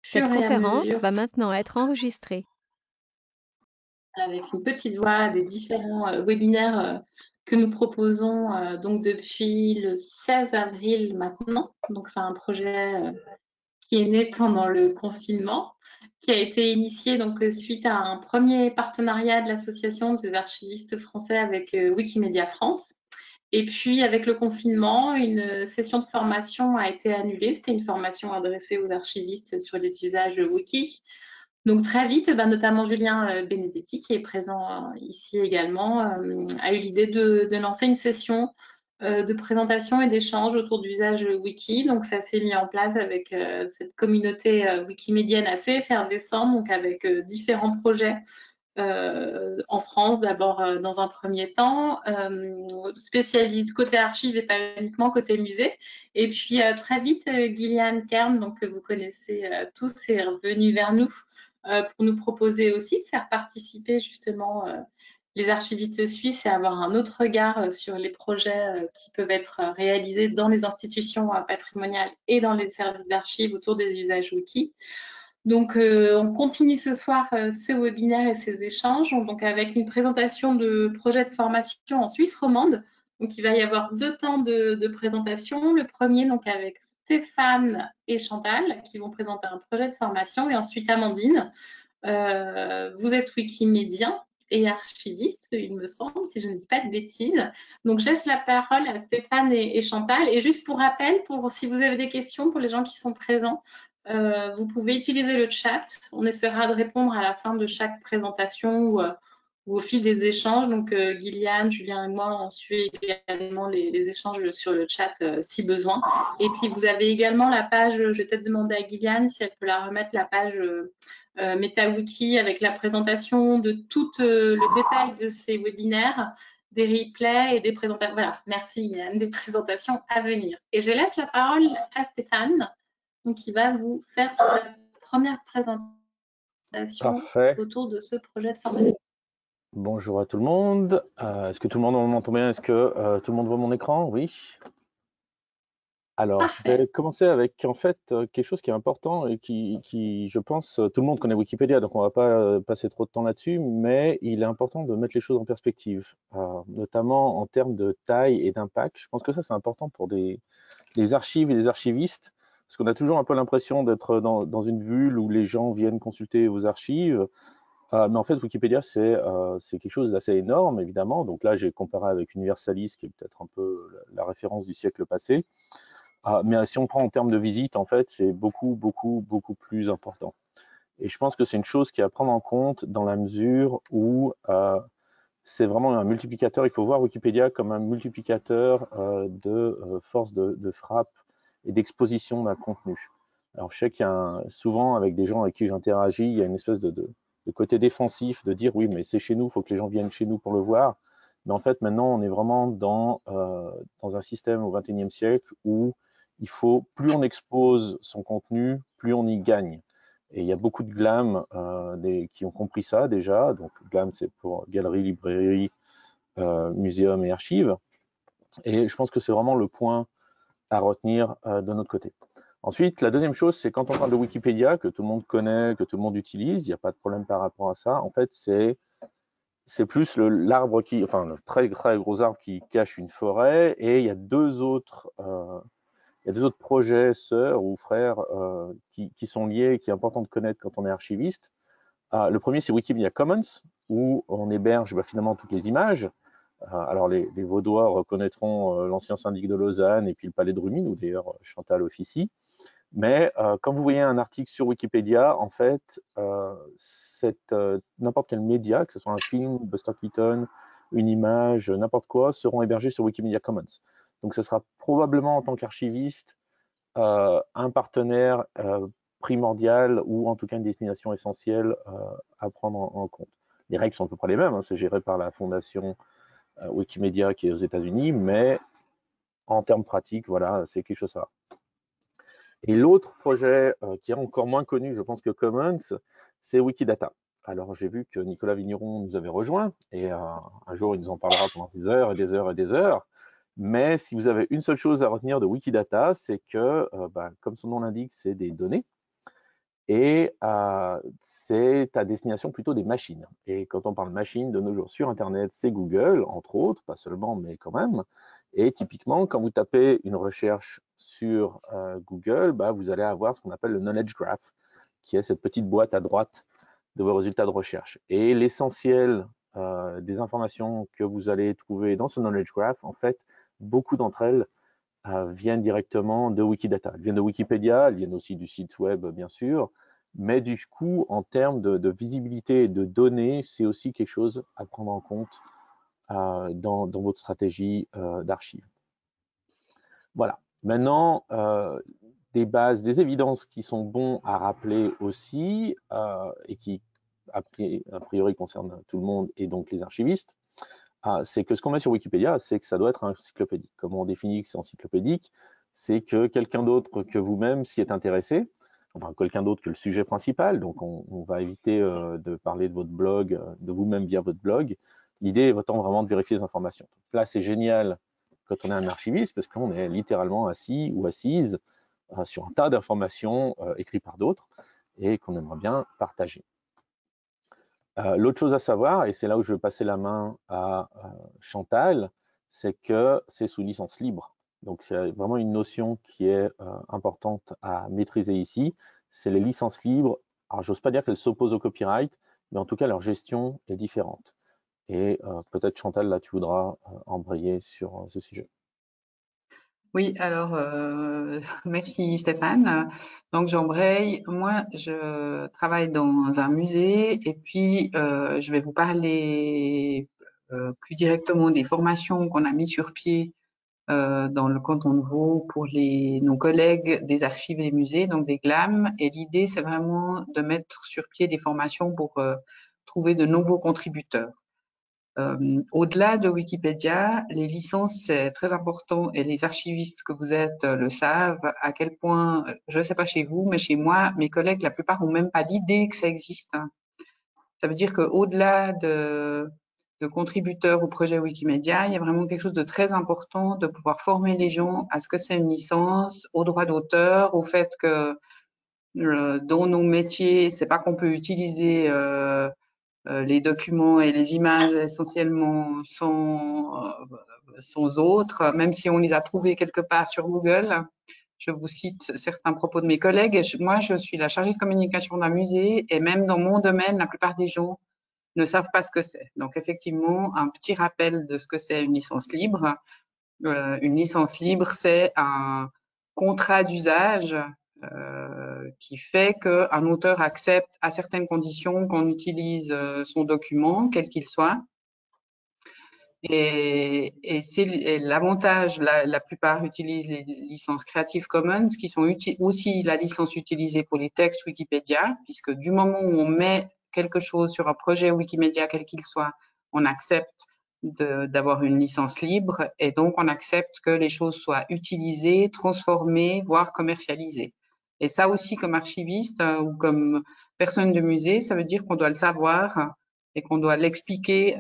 fur Cette et à conférence mesure, va maintenant être enregistrée. avec une petite voix des différents webinaires que nous proposons donc depuis le 16 avril maintenant. Donc c'est un projet qui est né pendant le confinement, qui a été initié donc suite à un premier partenariat de l'association des archivistes français avec Wikimedia France. Et puis, avec le confinement, une session de formation a été annulée. C'était une formation adressée aux archivistes sur les usages wiki. Donc, très vite, notamment Julien Benedetti, qui est présent ici également, a eu l'idée de lancer une session de présentation et d'échange autour d'usage wiki. Donc, ça s'est mis en place avec cette communauté wikimédienne assez effervescente, donc avec différents projets en France, d'abord dans un premier temps, spécialiste côté archives et pas uniquement côté musée. Et puis très vite, Gillian Kern, donc, que vous connaissez tous, est revenu vers nous pour nous proposer aussi de faire participer justement les archivistes suisses et avoir un autre regard sur les projets qui peuvent être réalisés dans les institutions patrimoniales et dans les services d'archives autour des usages wiki. Donc, on continue ce soir ce webinaire et ces échanges, donc avec une présentation de projet de formation en Suisse romande. Donc, il va y avoir 2 temps de présentation. Le premier, donc, avec Stéphane et Chantal, qui vont présenter un projet de formation, et ensuite Amandine. Vous êtes wikimédien et archiviste, il me semble, si je ne dis pas de bêtises. Donc, je laisse la parole à Stéphane et Chantal. Et juste pour rappel, si vous avez des questions pour les gens qui sont présents, vous pouvez utiliser le chat. On essaiera de répondre à la fin de chaque présentation ou au fil des échanges. Donc, Gillian, Julien et moi, on suit également les échanges sur le chat si besoin. Et puis, vous avez également la page, je vais peut-être demander à Gillian si elle peut la remettre, la page MetaWiki avec la présentation de tout le détail de ces webinaires, des replays et des présentations. Voilà, merci Gillian, des présentations à venir. Et je laisse la parole à Stéphane, donc, qui va vous faire la première présentation Parfait. autour de ce projet de formation. Bonjour à tout le monde. Est-ce que tout le monde m'entend bien? Est-ce que tout le monde voit mon écran? Oui. Alors, Parfait. je vais commencer avec en fait quelque chose qui est important et qui, je pense, tout le monde connaît Wikipédia, donc on va pas passer trop de temps là-dessus, mais il est important de mettre les choses en perspective, notamment en termes de taille et d'impact. Je pense que ça, c'est important pour les archives et les archivistes, parce qu'on a toujours un peu l'impression d'être dans une bulle où les gens viennent consulter vos archives. Mais en fait, Wikipédia, c'est quelque chose d'assez énorme, évidemment. Donc là, j'ai comparé avec Universalis, qui est peut-être un peu la référence du siècle passé. Mais si on prend en termes de visite, en fait, c'est beaucoup, beaucoup, beaucoup plus important. Et je pense que c'est une chose qui est à prendre en compte dans la mesure où c'est vraiment un multiplicateur. Il faut voir Wikipédia comme un multiplicateur de force de frappe et d'exposition d'un contenu. Alors, je sais qu'il y a souvent, avec des gens avec qui j'interagis, il y a une espèce de côté défensif de dire oui, mais c'est chez nous, il faut que les gens viennent chez nous pour le voir. Mais en fait, maintenant, on est vraiment dans un système au XXIe siècle où il faut, plus on expose son contenu, plus on y gagne. Et il y a beaucoup de GLAM qui ont compris ça déjà. Donc, GLAM, c'est pour galerie, librairie, muséum et archives. Et je pense que c'est vraiment le point à retenir de notre côté. Ensuite, la deuxième chose, c'est quand on parle de Wikipédia, que tout le monde connaît, que tout le monde utilise, il n'y a pas de problème par rapport à ça. En fait, c'est plus l'arbre enfin, le très, très gros arbre qui cache une forêt, et il y a deux autres projets sœurs ou frères qui sont liés et qui est important de connaître quand on est archiviste. Le premier, c'est Wikimedia Commons, où on héberge finalement toutes les images. Alors, les Vaudois reconnaîtront l'ancien syndic de Lausanne et puis le palais de Rumine, où d'ailleurs Chantal officie. Mais quand vous voyez un article sur Wikipédia, en fait, n'importe quel média, que ce soit un film, Buster Keaton, une image, n'importe quoi, seront hébergés sur Wikimedia Commons. Donc, ce sera probablement, en tant qu'archiviste, un partenaire primordial ou en tout cas une destination essentielle à prendre en compte. Les règles sont à peu près les mêmes, hein, c'est géré par la fondation Wikimedia qui est aux États-Unis, mais en termes pratiques, voilà, c'est quelque chose ça. Et l'autre projet qui est encore moins connu, je pense, que Commons, c'est Wikidata. Alors, j'ai vu que Nicolas Vigneron nous avait rejoint, et un jour, il nous en parlera pendant des heures et des heures et des heures. Mais si vous avez une seule chose à retenir de Wikidata, c'est que, comme son nom l'indique, c'est des données. et c'est à destination plutôt des machines. Et quand on parle machine de nos jours sur Internet, c'est Google, entre autres, pas seulement, mais quand même. Et typiquement, quand vous tapez une recherche sur Google, bah, vous allez avoir ce qu'on appelle le Knowledge Graph, qui est cette petite boîte à droite de vos résultats de recherche. Et l'essentiel des informations que vous allez trouver dans ce Knowledge Graph, en fait, beaucoup d'entre elles viennent directement de Wikidata. Elles viennent de Wikipédia, elles viennent aussi du site web, bien sûr, mais du coup, en termes de visibilité et de données, c'est aussi quelque chose à prendre en compte dans votre stratégie d'archives. Voilà. Maintenant, des bases, des évidences qui sont bons à rappeler aussi et qui, a priori, concernent tout le monde et donc les archivistes, c'est que ce qu'on met sur Wikipédia, c'est que ça doit être encyclopédique. Comment on définit que c'est encyclopédique? C'est que quelqu'un d'autre que vous-même s'y est intéressé, enfin quelqu'un d'autre que le sujet principal, donc on va éviter de parler de votre blog, de vous-même via votre blog. L'idée étant vraiment de vérifier les informations. Donc là, c'est génial quand on est un archiviste, parce qu'on est littéralement assis ou assise sur un tas d'informations écrites par d'autres et qu'on aimerait bien partager. L'autre chose à savoir, et c'est là où je vais passer la main à Chantal, c'est que c'est sous licence libre. Donc c'est vraiment une notion qui est importante à maîtriser ici, c'est les licences libres. Alors j'ose pas dire qu'elles s'opposent au copyright, mais en tout cas leur gestion est différente. Et peut-être Chantal, là tu voudras embrayer sur ce sujet. Oui, alors merci Stéphane. Donc j'embraye. Moi, je travaille dans un musée et puis je vais vous parler plus directement des formations qu'on a mis sur pied dans le canton de Vaud pour nos collègues des archives et des musées, donc des GLAM. Et l'idée, c'est vraiment de mettre sur pied des formations pour trouver de nouveaux contributeurs. Au-delà de Wikipédia, les licences, c'est très important et les archivistes que vous êtes le savent, à quel point, je ne sais pas chez vous, mais chez moi, mes collègues, la plupart n'ont même pas l'idée que ça existe. Ça veut dire qu'au-delà de contributeurs au projet Wikimedia, il y a vraiment quelque chose de très important de pouvoir former les gens à ce que c'est une licence, au droit d'auteur, au fait que dans nos métiers, c'est pas qu'on peut utiliser les documents et les images essentiellement sans autres, même si on les a trouvés quelque part sur Google. Je vous cite certains propos de mes collègues. Moi, je suis la chargée de communication d'un musée et même dans mon domaine, la plupart des gens ne savent pas ce que c'est. Donc, effectivement, un petit rappel de ce que c'est une licence libre. Une licence libre, c'est un contrat d'usage qui fait qu'un auteur accepte à certaines conditions qu'on utilise son document, quel qu'il soit. Et l'avantage, la plupart utilisent les licences Creative Commons, qui sont aussi la licence utilisée pour les textes Wikipédia, puisque du moment où on met quelque chose sur un projet Wikimedia, quel qu'il soit, on accepte d'avoir une licence libre et donc on accepte que les choses soient utilisées, transformées, voire commercialisées. Et ça aussi, comme archiviste ou comme personne de musée, ça veut dire qu'on doit le savoir et qu'on doit l'expliquer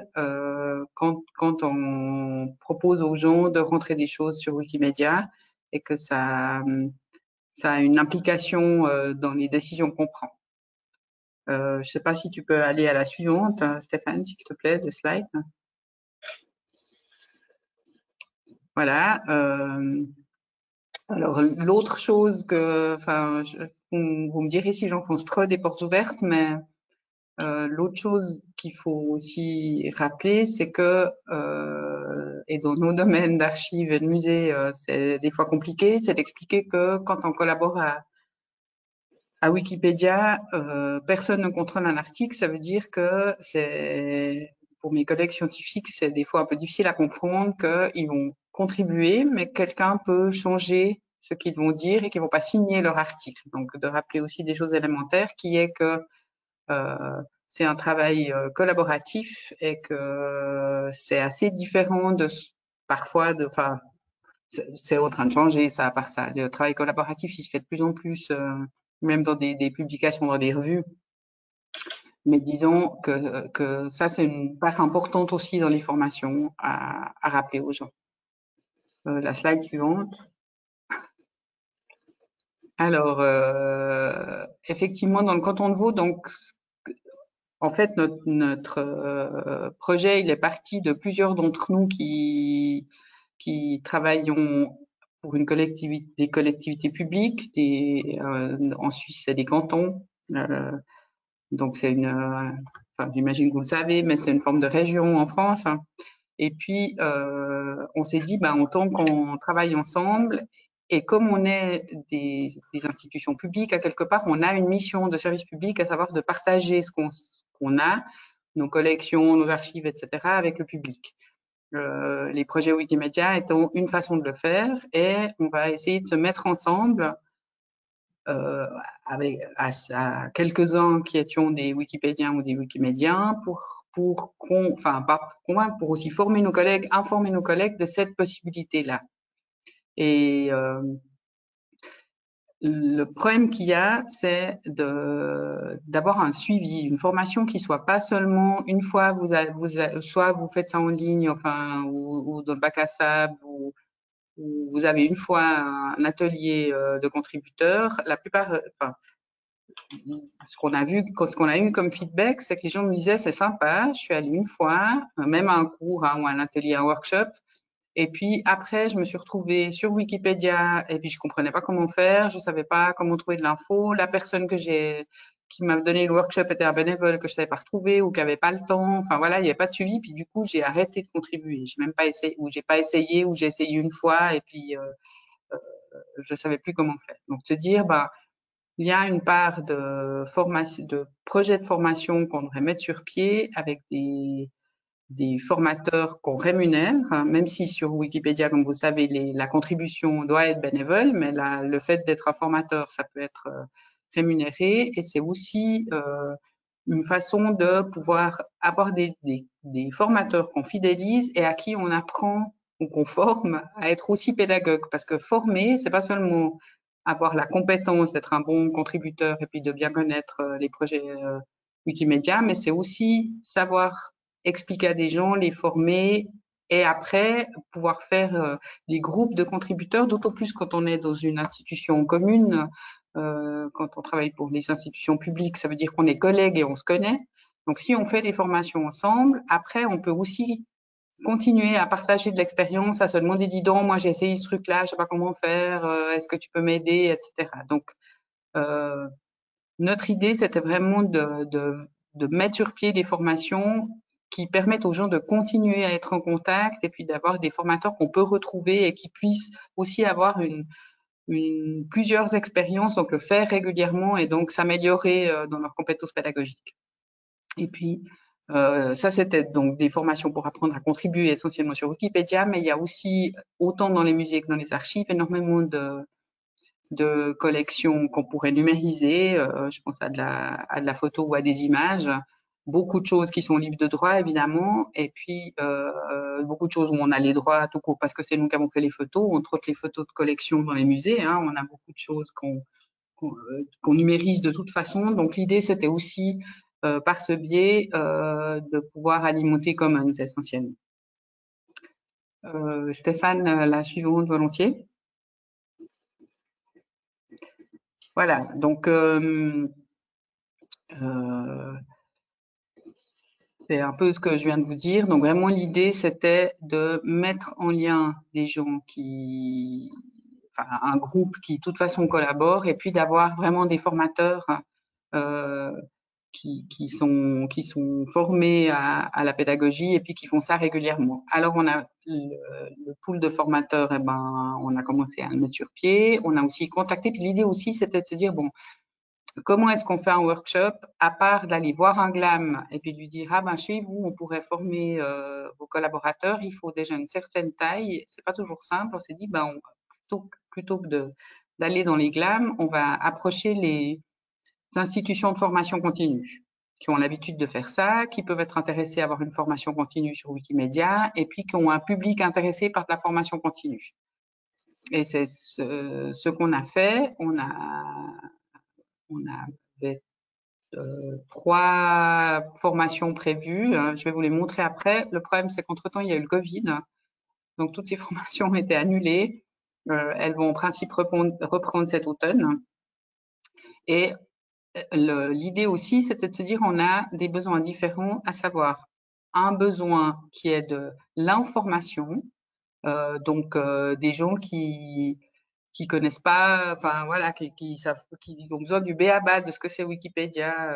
quand on propose aux gens de rentrer des choses sur Wikimedia et que ça a une implication dans les décisions qu'on prend. Je ne sais pas si tu peux aller à la suivante, Stéphane, s'il te plaît, le slide. Voilà. Alors, l'autre chose que, enfin, vous me direz si j'enfonce trop des portes ouvertes, mais l'autre chose qu'il faut aussi rappeler, c'est que, et dans nos domaines d'archives et de musées, c'est des fois compliqué, c'est d'expliquer que quand on collabore à Wikipédia, personne ne contrôle un article. Ça veut dire que pour mes collègues scientifiques, c'est des fois un peu difficile à comprendre qu'ils vont contribuer, mais quelqu'un peut changer ce qu'ils vont dire et qu'ils vont pas signer leur article. Donc, de rappeler aussi des choses élémentaires, qui est que c'est un travail collaboratif et que c'est assez différent parfois enfin, c'est en train de changer ça, à part ça. Le travail collaboratif, il se fait de plus en plus, même dans des publications, dans des revues. Mais disons que ça, c'est une part importante aussi dans les formations à rappeler aux gens. La slide suivante. Alors, effectivement, dans le canton de Vaud, donc, en fait, notre projet, il est parti de plusieurs d'entre nous qui travaillons pour une collectivité, des collectivités publiques, en Suisse, c'est des cantons. Donc, c'est enfin, j'imagine que vous le savez, mais c'est une forme de région en France, hein. Et puis, on s'est dit, ben, autant qu'on travaille ensemble, et comme on est des institutions publiques, à quelque part, on a une mission de service public, à savoir de partager ce qu'on a, nos collections, nos archives, etc., avec le public. Les projets Wikimedia étant une façon de le faire, et on va essayer de se mettre ensemble avec à quelques-uns qui étions des Wikipédiens ou des Wikimédiens enfin pas pour convaincre, pour aussi former nos collègues, informer nos collègues de cette possibilité-là. Et le problème qu'il y a, c'est d'avoir un suivi, une formation qui soit pas seulement une fois soit vous faites ça en ligne, enfin ou dans le bac à sable, ou vous avez une fois un atelier de contributeurs. La plupart, enfin, ce qu'on a eu comme feedback, c'est que les gens me disaient c'est sympa, je suis allée une fois, même à un cours, hein, ou à un atelier, un workshop, et puis après je me suis retrouvée sur Wikipédia et puis je comprenais pas comment faire, je savais pas comment trouver de l'info. La personne qui m'a donné le workshop était un bénévole que je savais pas retrouver ou qui avait pas le temps. Enfin voilà, il n'y avait pas de suivi. Puis du coup j'ai arrêté de contribuer. J'ai même pas essayé, ou j'ai pas essayé, ou j'ai essayé une fois et puis je savais plus comment faire. Donc se dire bah il y a une part de formation, de projets de formation qu'on devrait mettre sur pied avec des formateurs qu'on rémunère, hein, même si sur Wikipédia, comme vous savez, la contribution doit être bénévole, mais le fait d'être un formateur, ça peut être rémunéré, et c'est aussi une façon de pouvoir avoir des formateurs qu'on fidélise et à qui on apprend ou qu'on forme à être aussi pédagogue, parce que former, c'est pas seulement avoir la compétence d'être un bon contributeur et puis de bien connaître les projets Wikimedia, mais c'est aussi savoir expliquer à des gens, les former et après pouvoir faire des groupes de contributeurs, d'autant plus quand on est dans une institution commune, quand on travaille pour des institutions publiques, ça veut dire qu'on est collègues et on se connaît. Donc si on fait des formations ensemble, après on peut aussi continuer à partager de l'expérience, à se demander, dis donc, moi j'ai essayé ce truc-là, je sais pas comment faire, est-ce que tu peux m'aider, etc. Donc notre idée, c'était vraiment de mettre sur pied des formations qui permettent aux gens de continuer à être en contact et puis d'avoir des formateurs qu'on peut retrouver et qui puissent aussi avoir plusieurs expériences, donc le faire régulièrement et donc s'améliorer dans leurs compétences pédagogiques. Et puis, ça, c'était donc des formations pour apprendre à contribuer essentiellement sur Wikipédia, mais il y a aussi, autant dans les musées que dans les archives, énormément de collections qu'on pourrait numériser. Je pense à de la photo ou à des images. Beaucoup de choses qui sont libres de droit, évidemment, et puis beaucoup de choses où on a les droits tout court parce que c'est nous qui avons fait les photos, entre autres les photos de collection dans les musées. Hein, on a beaucoup de choses qu'on numérise de toute façon. Donc l'idée, c'était aussi, par ce biais, de pouvoir alimenter Commons essentiellement. Stéphane, la suivante volontiers. Voilà, donc c'est un peu ce que je viens de vous dire. Donc vraiment l'idée c'était de mettre en lien des gens enfin un groupe qui de toute façon collabore et puis d'avoir vraiment des formateurs qui sont formés à la pédagogie et puis qui font ça régulièrement. Alors on a le pool de formateurs, et ben on a commencé à le mettre sur pied. On a aussi contacté. Puis l'idée aussi c'était de se dire bon, comment est-ce qu'on fait un workshop à part d'aller voir un GLAM et puis lui dire ah ben chez vous on pourrait former vos collaborateurs, il faut déjà une certaine taille. C'est pas toujours simple. On s'est dit ben plutôt que d'aller dans les GLAM, on va approcher les institutions de formation continue qui ont l'habitude de faire ça, qui peuvent être intéressés à avoir une formation continue sur Wikimedia et puis qui ont un public intéressé par la formation continue. Et c'est ce qu'on a fait. On avait 3 formations prévues. Je vais vous les montrer après. Le problème, c'est qu'entre-temps, il y a eu le Covid. Donc, toutes ces formations ont été annulées. Elles vont en principe reprendre cet automne. Et l'idée aussi, c'était de se dire on a des besoins différents, à savoir un besoin qui est de l'information, donc des gens qui connaissent pas, enfin voilà, qui savent, qui ont besoin du b.a.-ba de ce que c'est Wikipédia,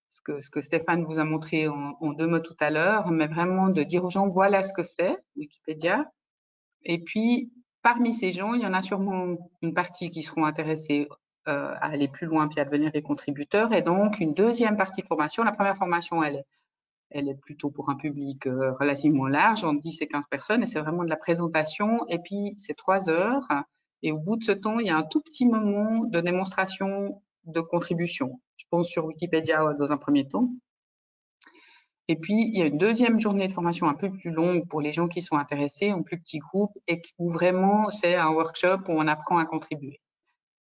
ce que Stéphane vous a montré en deux mots tout à l'heure, mais vraiment de dire aux gens voilà ce que c'est Wikipédia. Et puis parmi ces gens, il y en a sûrement une partie qui seront intéressés à aller plus loin puis à devenir des contributeurs. Et donc une deuxième partie de formation. La première formation, elle est plutôt pour un public relativement large, entre 10 et 15 personnes, et c'est vraiment de la présentation, et puis c'est 3 heures, et au bout de ce temps, il y a un tout petit moment de démonstration de contribution. Je pense sur Wikipédia dans un premier temps. Et puis, il y a une deuxième journée de formation un peu plus longue pour les gens qui sont intéressés, en plus petit groupe, et où vraiment c'est un workshop où on apprend à contribuer.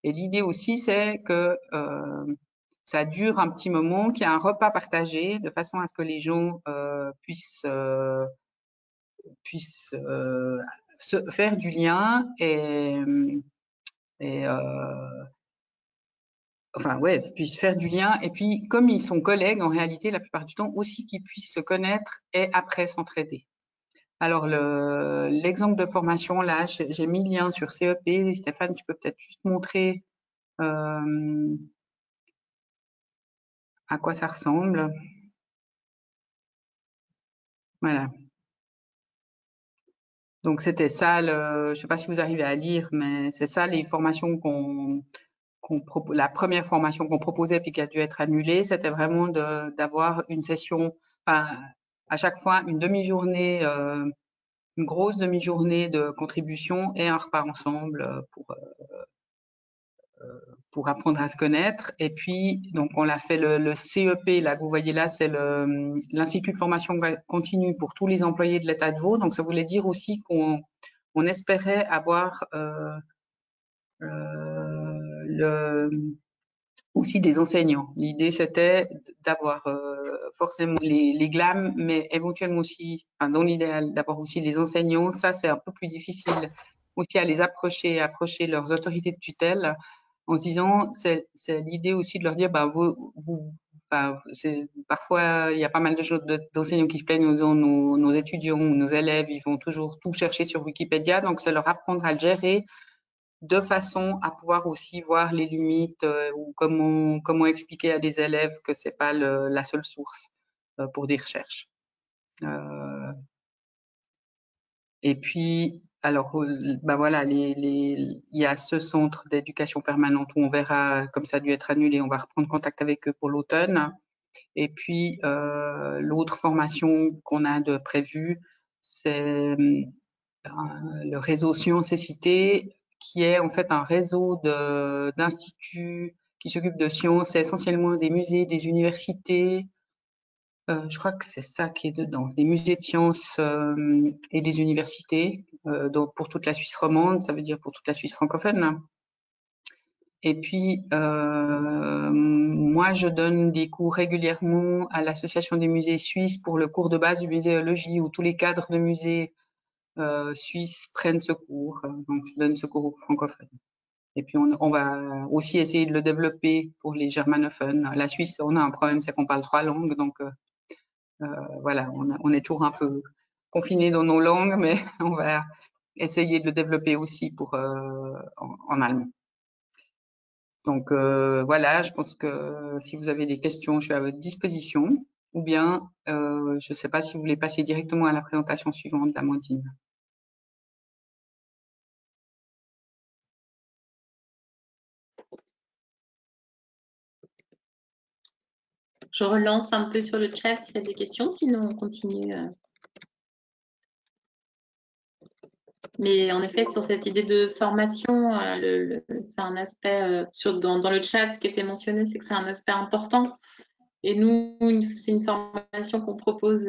Et l'idée aussi, c'est que ça dure un petit moment, qu'il y a un repas partagé, de façon à ce que les gens puissent se faire du lien et enfin ouais, puissent faire du lien. Et puis, comme ils sont collègues, en réalité, la plupart du temps, aussi qu'ils puissent se connaître et après s'entraider. Alors, l'exemple de formation, là, j'ai mis le lien sur CEP. Stéphane, tu peux peut-être juste montrer à quoi ça ressemble. Voilà. Donc, c'était ça, je sais pas si vous arrivez à lire, mais c'est ça les formations la première formation qu'on proposait puis qui a dû être annulée, c'était vraiment d'avoir une session, enfin, à chaque fois une demi-journée, une grosse demi-journée de contribution et un repas ensemble pour apprendre à se connaître. Et puis, donc, on l'a fait le CEP, là, que vous voyez là, c'est l'Institut de formation continue pour tous les employés de l'État de Vaud. Donc, ça voulait dire aussi qu'on espérait avoir aussi des enseignants. L'idée, c'était d'avoir forcément les GLAM, mais éventuellement aussi, enfin, dans l'idéal, d'avoir aussi les enseignants. Ça, c'est un peu plus difficile aussi à les approcher leurs autorités de tutelle en se disant, c'est l'idée aussi de leur dire, bah, parfois, il y a pas mal d'enseignants qui se plaignent en disant nos étudiants ou nos élèves, ils vont toujours tout chercher sur Wikipédia. Donc, c'est leur apprendre à le gérer de façon à pouvoir aussi voir les limites ou comment expliquer à des élèves que c'est pas la seule source pour des recherches. Et puis, alors, bah voilà, il y a ce centre d'éducation permanente où on verra, comme ça a dû être annulé, on va reprendre contact avec eux pour l'automne. Et puis, l'autre formation qu'on a de prévue, c'est le réseau Sciences et Cités, qui est en fait un réseau d'instituts qui s'occupent de sciences, essentiellement des musées, des universités. Je crois que c'est ça qui est dedans, des musées de sciences et des universités, donc pour toute la Suisse romande, ça veut dire pour toute la Suisse francophone. Et puis, moi, je donne des cours régulièrement à l'Association des musées suisses pour le cours de base de muséologie, où tous les cadres de musées suisses prennent ce cours. Donc, je donne ce cours aux francophones. Et puis, on va aussi essayer de le développer pour les germanophones. La Suisse, on a un problème, c'est qu'on parle 3 langues. Donc, voilà, on est toujours un peu confiné dans nos langues, mais on va essayer de le développer aussi en allemand. Donc, voilà, je pense que si vous avez des questions, je suis à votre disposition. Ou bien, je ne sais pas si vous voulez passer directement à la présentation suivante d'Amandine. Je relance un peu sur le chat s'il y a des questions, sinon on continue. Mais en effet, sur cette idée de formation, c'est un aspect, dans le chat, ce qui était mentionné, c'est que c'est un aspect important. Et nous, c'est une formation qu'on propose.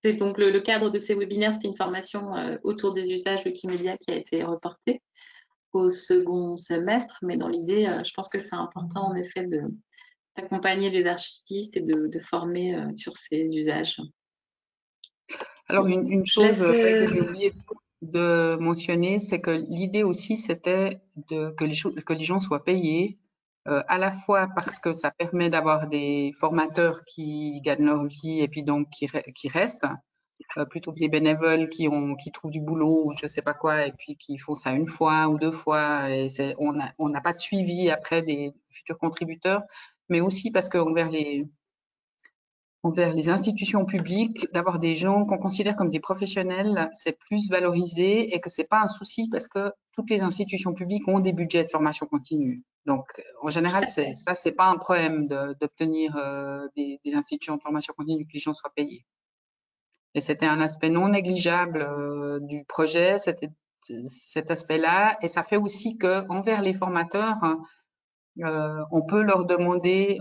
C'est donc le cadre de ces webinaires, c'était une formation autour des usages Wikimedia qui a été reportée au second semestre. Mais dans l'idée, je pense que c'est important en effet d'accompagner les archivistes et de former sur ces usages. Alors, une chose que j'ai oublié de mentionner, c'est que l'idée aussi, c'était que les gens soient payés, à la fois parce que ça permet d'avoir des formateurs qui gagnent leur vie et puis donc qui restent, plutôt que les bénévoles qui trouvent du boulot ou je sais pas quoi et puis qui font ça une fois ou deux fois et on n'a pas de suivi après des futurs contributeurs, mais aussi parce que envers les institutions publiques, d'avoir des gens qu'on considère comme des professionnels, c'est plus valorisé et que c'est pas un souci parce que toutes les institutions publiques ont des budgets de formation continue. Donc, en général, c'est pas un problème d'obtenir des institutions de formation continue que les gens soient payés. Et c'était un aspect non négligeable du projet, c'était cet aspect-là. Et ça fait aussi que envers les formateurs, on peut leur demander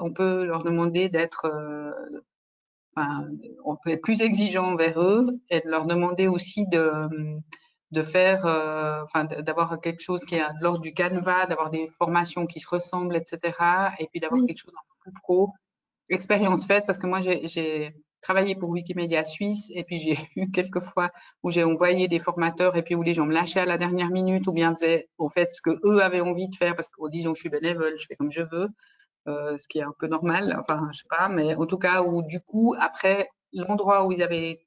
d'être enfin, on peut être plus exigeant envers eux et de leur demander aussi de faire, enfin, d'avoir quelque chose qui est de l'ordre du canevas, d'avoir des formations qui se ressemblent, etc. Et puis d'avoir Oui, quelque chose un peu plus pro, expérience faite, parce que moi j'ai travaillé pour Wikimedia Suisse et puis j'ai eu quelques fois où j'ai envoyé des formateurs et puis où les gens me lâchaient à la dernière minute ou bien faisaient au fait ce que eux avaient envie de faire parce que disons je suis bénévole, je fais comme je veux. Ce qui est un peu normal, enfin, je sais pas, mais en tout cas, où du coup, après, l'endroit où ils avaient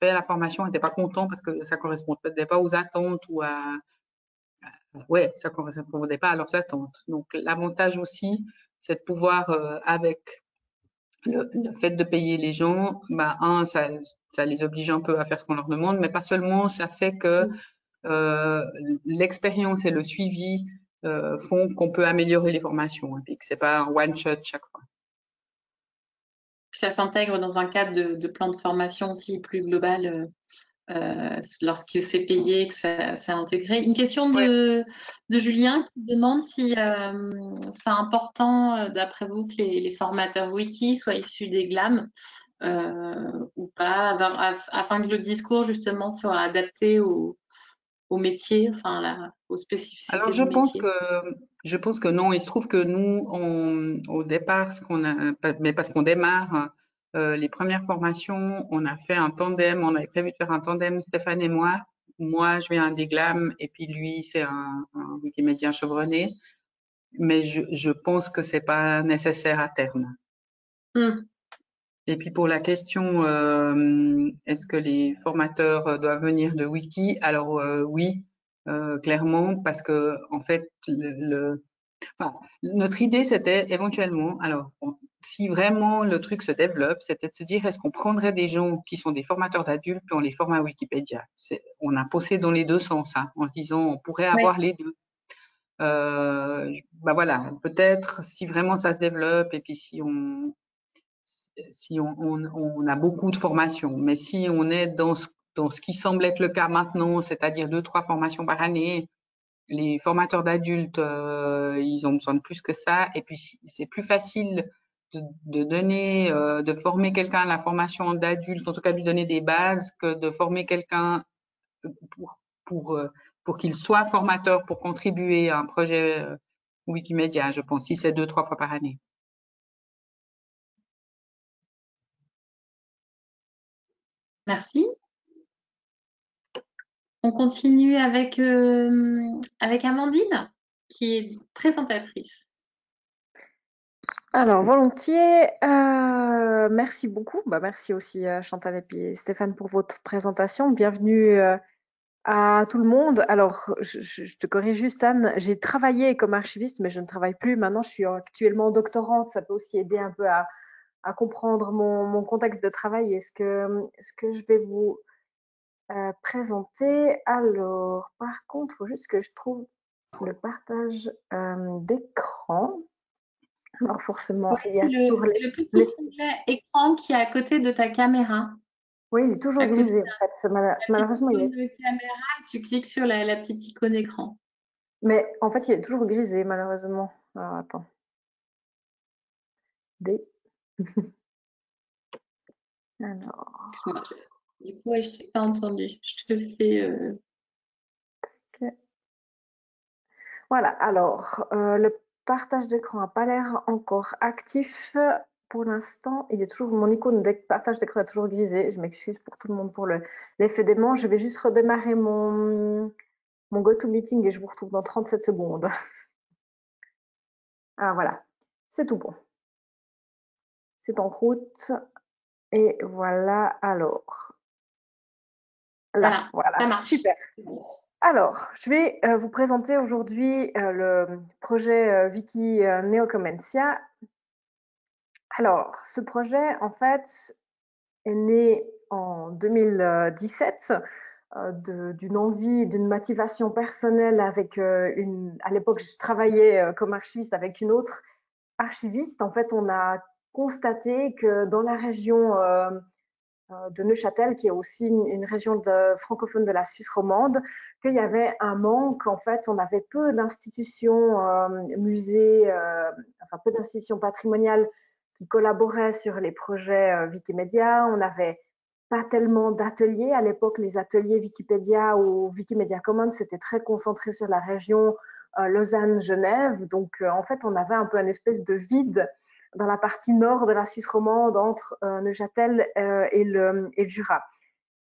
fait la formation n'était pas content parce que ça correspondait pas aux attentes ou ouais, ça correspondait pas à leurs attentes. Donc, l'avantage aussi, c'est de pouvoir, avec le fait de payer les gens, ben, ça les oblige un peu à faire ce qu'on leur demande, mais pas seulement, ça fait que oui. euh, l'expérience et le suivi font qu'on peut améliorer les formations et puis que c'est pas un one shot chaque fois. Puis ça s'intègre dans un cadre de plan de formation aussi plus global lorsque c'est payé, que c'est intégré. Une question Ouais. de Julien qui demande si c'est important, d'après vous, que les formateurs wiki soient issus des GLAM ou pas, afin que le discours justement soit adapté au métier, enfin aux Alors spécificités du métier. je pense que non. Il se trouve que nous, au départ, mais parce qu'on démarre les premières formations, on a fait un tandem. On avait prévu de faire un tandem, Stéphane et moi. Moi, je viens des GLAM et puis lui, c'est un Wikimédien chevronné. Mais je pense que c'est pas nécessaire à terme. Hmm. Et puis pour la question, est-ce que les formateurs doivent venir de Wiki? Alors oui, clairement, parce que en fait, enfin, notre idée c'était éventuellement, alors si vraiment le truc se développe, c'était de se dire est-ce qu'on prendrait des gens qui sont des formateurs d'adultes puis on les forme à Wikipédia? On a poussé dans les deux sens, hein, en se disant on pourrait Ouais. avoir les deux. Bah voilà, peut-être si vraiment ça se développe et puis si on a beaucoup de formations. Mais si on est dans ce qui semble être le cas maintenant, c'est-à-dire 2, 3 formations par année, les formateurs d'adultes, ils ont besoin de plus que ça. Et puis, c'est plus facile de donner, de former quelqu'un à la formation d'adulte, en tout cas de lui donner des bases, que de former quelqu'un pour, pour, euh, pour qu'il soit formateur, pour contribuer à un projet Wikimedia, je pense, si c'est 2, 3 fois par année. Merci. On continue avec Amandine, qui est présentatrice. Alors, volontiers. Merci beaucoup. Bah, merci aussi Chantal et puis Stéphane pour votre présentation. Bienvenue à tout le monde. Alors, je te corrige juste, Anne. J'ai travaillé comme archiviste, mais je ne travaille plus. Maintenant, je suis actuellement doctorante. Ça peut aussi aider un peu à comprendre mon contexte de travail et ce que je vais vous présenter. Alors, par contre, il faut juste que je trouve le partage d'écran. Alors forcément, Ouais, il y c'est a toujours le petit onglet écran qui est à côté de ta caméra. Oui, il est toujours À côté de grisé en fait. la petite Malheureusement, icône de caméra, et tu cliques sur la petite icône écran. mais en fait, il est toujours grisé malheureusement. Alors attends. D. Alors, Excuse-moi. Du coup, ouais, je t'ai pas entendu. Je te fais. ok. Voilà. Alors, le partage d'écran n'a pas l'air encore actif pour l'instant, mon icône de partage d'écran est toujours grisé. Je m'excuse pour tout le monde pour l'effet d'aimant. Je vais juste redémarrer mon GoToMeeting et je vous retrouve dans 37 secondes. Ah, voilà, c'est tout bon. C'est en route. Et voilà, alors. Là, voilà, ça marche. super. Alors, je vais vous présenter aujourd'hui le projet Wiki Neocomentia. Alors, ce projet, en fait, est né en 2017 d'une envie, d'une motivation personnelle avec à l'époque, je travaillais comme archiviste avec une autre archiviste. En fait, on a constaté que dans la région de Neuchâtel, qui est aussi une région francophone de la Suisse romande, qu'il y avait un manque. En fait, on avait peu d'institutions, musées, enfin peu d'institutions patrimoniales qui collaboraient sur les projets Wikimedia. On n'avait pas tellement d'ateliers. À l'époque, les ateliers Wikipédia ou Wikimedia Commons, c'était très concentré sur la région Lausanne-Genève. Donc, en fait, on avait un peu une espèce de vide dans la partie nord de la Suisse romande entre Neuchâtel et le Jura.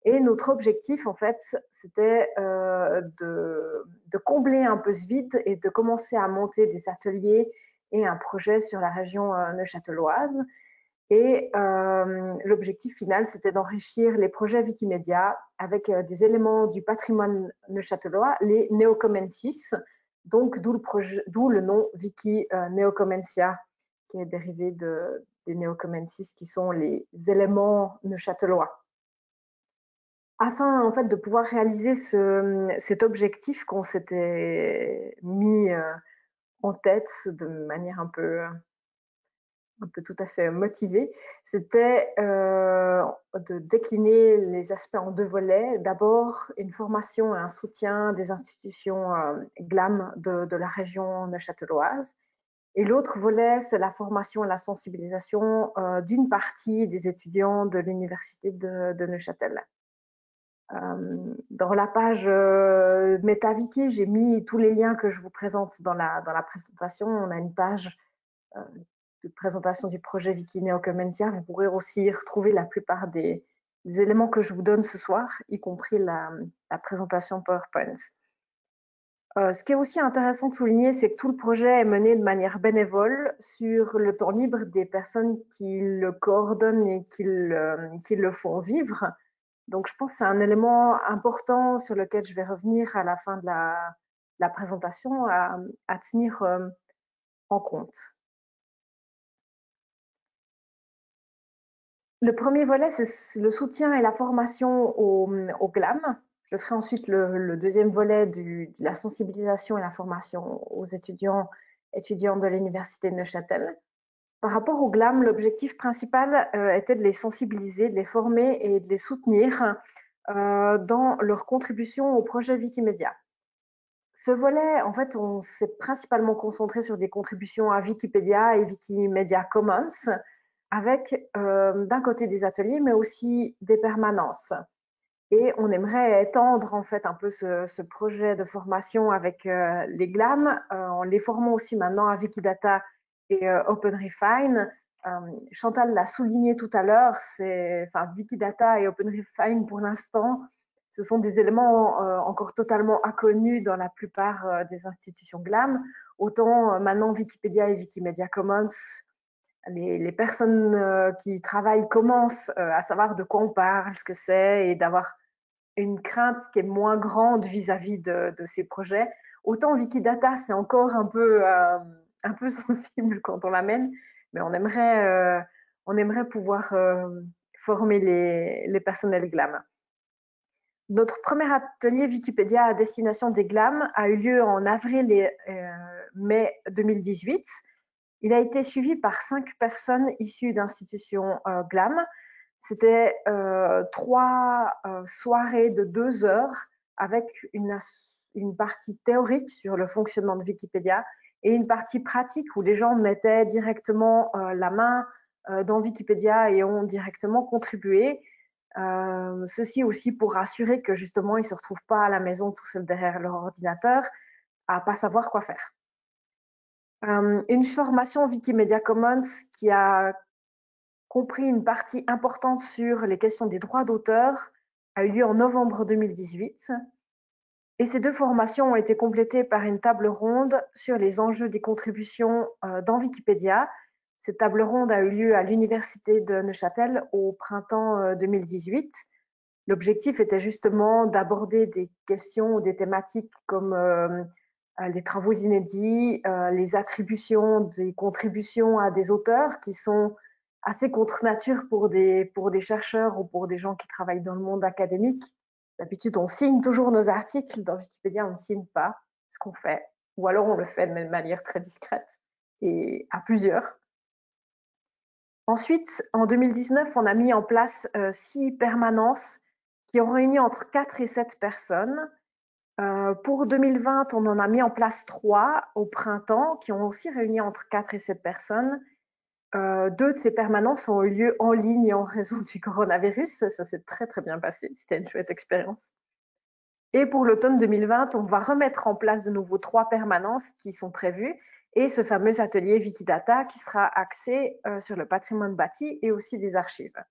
Et notre objectif, en fait, c'était de combler un peu ce vide et de commencer à monter des ateliers et un projet sur la région neuchâteloise. Et l'objectif final, c'était d'enrichir les projets Wikimedia avec des éléments du patrimoine neuchâtelois, les Neocomensis, donc d'où le nom Wiki Neocomentia, qui est dérivé des Neocomensis, qui sont les éléments neuchâtelois. Afin en fait de pouvoir réaliser cet objectif qu'on s'était mis en tête de manière un peu tout à fait motivée, c'était de décliner les aspects en deux volets. D'abord, une formation et un soutien des institutions GLAM de la région neuchâteloise. Et l'autre volet, c'est la formation et la sensibilisation d'une partie des étudiants de l'université de Neuchâtel. Dans la page MetaWiki, j'ai mis tous les liens que je vous présente dans la présentation. On a une page de présentation du projet Wiki Neocomentia. Vous pourrez aussi retrouver la plupart des éléments que je vous donne ce soir, y compris la présentation PowerPoint. Ce qui est aussi intéressant de souligner, c'est que tout le projet est mené de manière bénévole sur le temps libre des personnes qui le coordonnent et qui le font vivre. Donc, je pense que c'est un élément important sur lequel je vais revenir à la fin de la présentation à tenir en compte. Le premier volet, c'est le soutien et la formation au GLAM. Je ferai ensuite le deuxième volet de la sensibilisation et la formation aux étudiants de l'Université de Neuchâtel. Par rapport au GLAM, l'objectif principal était de les sensibiliser, de les former et de les soutenir dans leur contribution au projet Wikimedia. Ce volet, en fait, on s'est principalement concentré sur des contributions à Wikipédia et Wikimedia Commons, avec d'un côté des ateliers, mais aussi des permanences. Et on aimerait étendre en fait un peu ce projet de formation avec les GLAM en les formant aussi maintenant à Wikidata et OpenRefine. Chantal l'a souligné tout à l'heure, Wikidata et OpenRefine pour l'instant, ce sont des éléments encore totalement inconnus dans la plupart des institutions GLAM. Autant maintenant Wikipédia et Wikimedia Commons, les personnes qui travaillent commencent à savoir de quoi on parle, ce que c'est, et d'avoir une crainte qui est moins grande vis-à-vis de ces projets. Autant Wikidata, c'est encore un peu sensible quand on l'amène, mais on aimerait pouvoir former les personnels GLAM. Notre premier atelier Wikipédia à destination des GLAM a eu lieu en avril et mai 2018. Il a été suivi par 5 personnes issues d'institutions GLAM. C'était 3 soirées de 2 heures avec une partie théorique sur le fonctionnement de Wikipédia et une partie pratique où les gens mettaient directement la main dans Wikipédia et ont directement contribué. Ceci aussi pour assurer que justement ils ne se retrouvent pas à la maison tout seuls derrière leur ordinateur à ne pas savoir quoi faire. Une formation Wikimedia Commons qui a compris une partie importante sur les questions des droits d'auteur, a eu lieu en novembre 2018. Et ces 2 formations ont été complétées par une table ronde sur les enjeux des contributions dans Wikipédia. Cette table ronde a eu lieu à l'Université de Neuchâtel au printemps 2018. L'objectif était justement d'aborder des questions ou des thématiques comme les travaux inédits, les attributions des contributions à des auteurs qui sont assez contre nature pour des chercheurs ou pour des gens qui travaillent dans le monde académique. D'habitude, on signe toujours nos articles. Dans Wikipédia, on ne signe pas ce qu'on fait. Ou alors, on le fait de manière très discrète et à plusieurs. Ensuite, en 2019, on a mis en place 6 permanences qui ont réuni entre 4 et 7 personnes. Pour 2020, on en a mis en place 3 au printemps qui ont aussi réuni entre 4 et 7 personnes. 2 de ces permanences ont eu lieu en ligne en raison du coronavirus. Ça s'est très très bien passé. C'était une chouette expérience. Et pour l'automne 2020, on va remettre en place de nouveau 3 permanences qui sont prévues et ce fameux atelier Wikidata qui sera axé sur le patrimoine bâti et aussi des archives.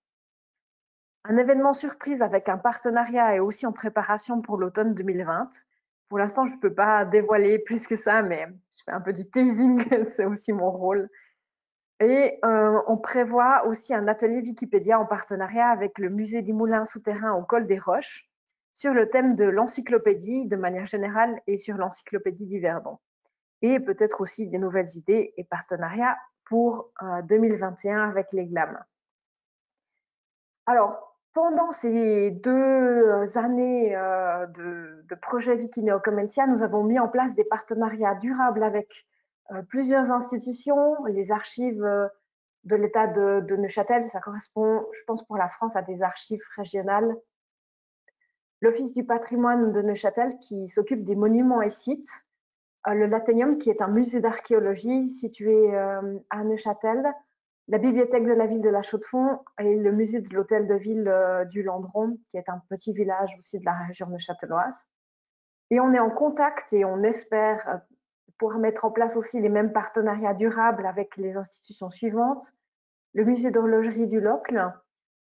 Un événement surprise avec un partenariat est aussi en préparation pour l'automne 2020. Pour l'instant, je ne peux pas dévoiler plus que ça, mais je fais un peu du teasing, c'est aussi mon rôle. Et on prévoit aussi un atelier Wikipédia en partenariat avec le musée des Moulins souterrains au Col des Roches sur le thème de l'encyclopédie de manière générale et sur l'encyclopédie d'Yverdon. Et peut-être aussi des nouvelles idées et partenariats pour 2021 avec les GLAM. Alors, pendant ces 2 années de projet Wikineo Comencia, nous avons mis en place des partenariats durables avec plusieurs institutions, les archives de l'État de Neuchâtel, ça correspond, je pense, pour la France à des archives régionales. L'Office du patrimoine de Neuchâtel qui s'occupe des monuments et sites, le Laténium qui est un musée d'archéologie situé à Neuchâtel, la bibliothèque de la ville de La Chaux-de-Fonds et le musée de l'hôtel de ville du Landron, qui est un petit village aussi de la région neuchâteloise. Et on est en contact et on espère pouvoir mettre en place aussi les mêmes partenariats durables avec les institutions suivantes: le musée d'horlogerie du Locle,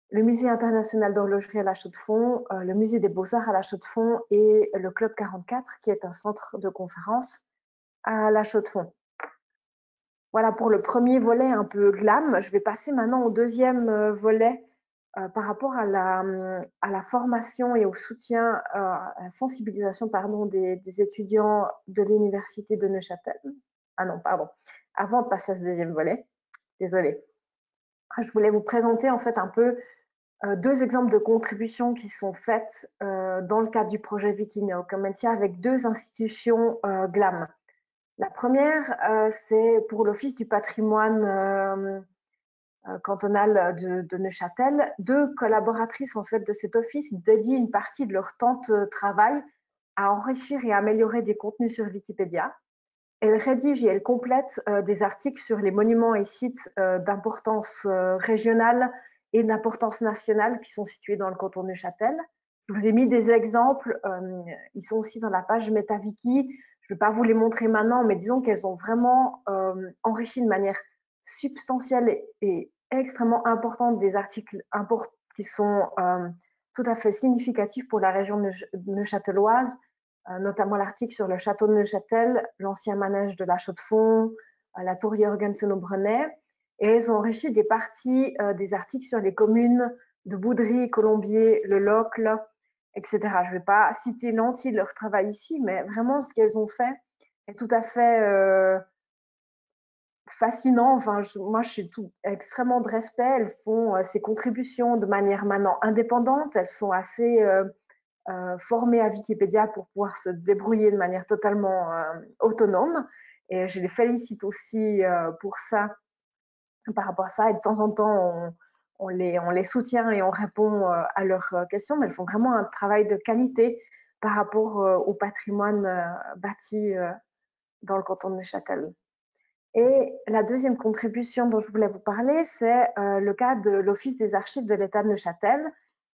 le musée international d'horlogerie à La Chaux-de-Fonds, le musée des Beaux-Arts à La Chaux-de-Fonds et le Club 44, qui est un centre de conférence à La Chaux-de-Fonds. Voilà pour le premier volet un peu glam. Je vais passer maintenant au deuxième volet par rapport à la formation et au soutien, à la sensibilisation des étudiants de l'université de Neuchâtel. Ah non, pardon. Avant de passer à ce deuxième volet, désolée. Je voulais vous présenter en fait un peu 2 exemples de contributions qui sont faites dans le cadre du projet Wikineo Comencia avec 2 institutions GLAM. La première, c'est pour l'Office du patrimoine cantonal de Neuchâtel. 2 collaboratrices en fait de cet office dédient une partie de leur temps de travail à enrichir et améliorer des contenus sur Wikipédia. Elles rédigent et elles complètent des articles sur les monuments et sites d'importance régionale et d'importance nationale qui sont situés dans le canton de Neuchâtel. Je vous ai mis des exemples, ils sont aussi dans la page MetaWiki. Je ne vais pas vous les montrer maintenant, mais disons qu'elles ont vraiment enrichi de manière substantielle et extrêmement importante des articles qui sont tout à fait significatifs pour la région neuchâteloise, notamment l'article sur le château de Neuchâtel, l'ancien manège de La Chaux-de-Fonds, la tour Jorgensen au Brenay. Et elles ont enrichi des parties des articles sur les communes de Boudry, Colombier, Le Locle, etc. Je ne vais pas citer l'entier de leur travail ici, mais vraiment ce qu'elles ont fait est tout à fait fascinant. Enfin, moi, je suis extrêmement de respect. Elles font ces contributions de manière maintenant indépendante. Elles sont assez formées à Wikipédia pour pouvoir se débrouiller de manière totalement autonome. Et je les félicite aussi pour ça, par rapport à ça. Et de temps en temps, on les soutient et on répond à leurs questions, mais elles font vraiment un travail de qualité par rapport au patrimoine bâti dans le canton de Neuchâtel. Et la deuxième contribution dont je voulais vous parler, c'est le cas de l'Office des archives de l'État de Neuchâtel.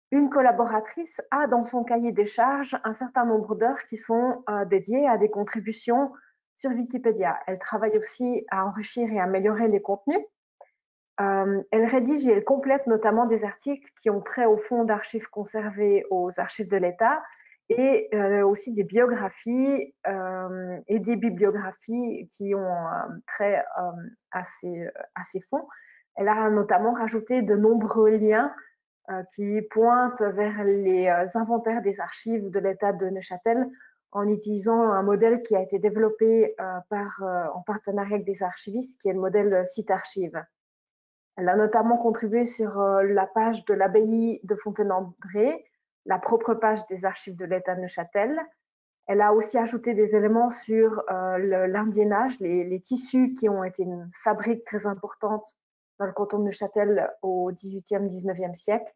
Une collaboratrice a dans son cahier des charges un certain nombre d'heures qui sont dédiées à des contributions sur Wikipédia. Elle travaille aussi à enrichir et améliorer les contenus. Elle rédige et elle complète notamment des articles qui ont trait au fonds d'archives conservées aux archives de l'État et aussi des biographies et des bibliographies qui ont trait à ces fonds. Elle a notamment rajouté de nombreux liens qui pointent vers les inventaires des archives de l'État de Neuchâtel en utilisant un modèle qui a été développé en partenariat avec des archivistes, qui est le modèle Site-Archive. Elle a notamment contribué sur la page de l'abbaye de Fontaine-en-Bray, la propre page des archives de l'État de Neuchâtel. Elle a aussi ajouté des éléments sur l'indiennage, les tissus qui ont été une fabrique très importante dans le canton de Neuchâtel au XVIIIe, XIXe siècle.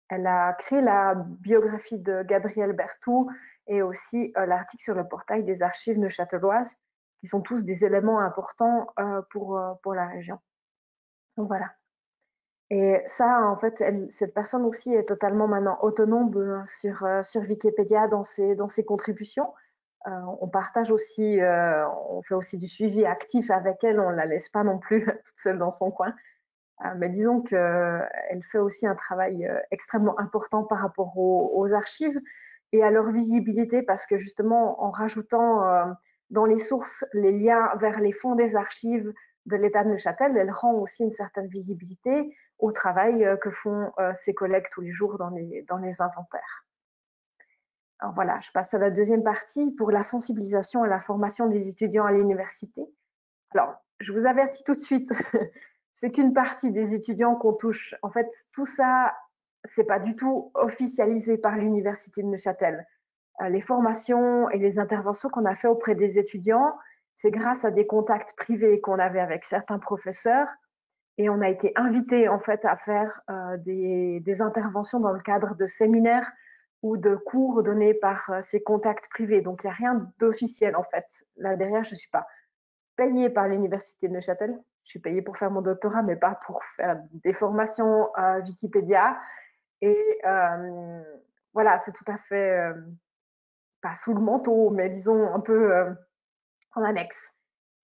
Elle a créé la biographie de Gabriel Berthoud et aussi l'article sur le portail des archives neuchâteloises, qui sont tous des éléments importants pour la région. Donc voilà. Et ça, en fait, cette personne aussi est totalement maintenant autonome sur Wikipédia dans ses contributions. On partage aussi, on fait aussi du suivi actif avec elle, on ne la laisse pas non plus toute seule dans son coin. Mais disons qu'elle fait aussi un travail extrêmement important par rapport aux archives et à leur visibilité, parce que justement, en rajoutant dans les sources les liens vers les fonds des archives de l'État de Neuchâtel, elle rend aussi une certaine visibilité au travail que font ses collègues tous les jours dans les inventaires. Alors voilà, je passe à la deuxième partie pour la sensibilisation et la formation des étudiants à l'université. Alors, je vous avertis tout de suite, c'est qu'une partie des étudiants qu'on touche. En fait, tout ça, c'est pas du tout officialisé par l'Université de Neuchâtel. Les formations et les interventions qu'on a fait auprès des étudiants, c'est grâce à des contacts privés qu'on avait avec certains professeurs, et on a été invités en fait à faire des interventions dans le cadre de séminaires ou de cours donnés par ces contacts privés. Donc il n'y a rien d'officiel en fait. Là derrière, je ne suis pas payée par l'Université de Neuchâtel. Je suis payée pour faire mon doctorat, mais pas pour faire des formations Wikipédia. Et voilà, c'est tout à fait pas sous le manteau, mais disons un peu en annexe.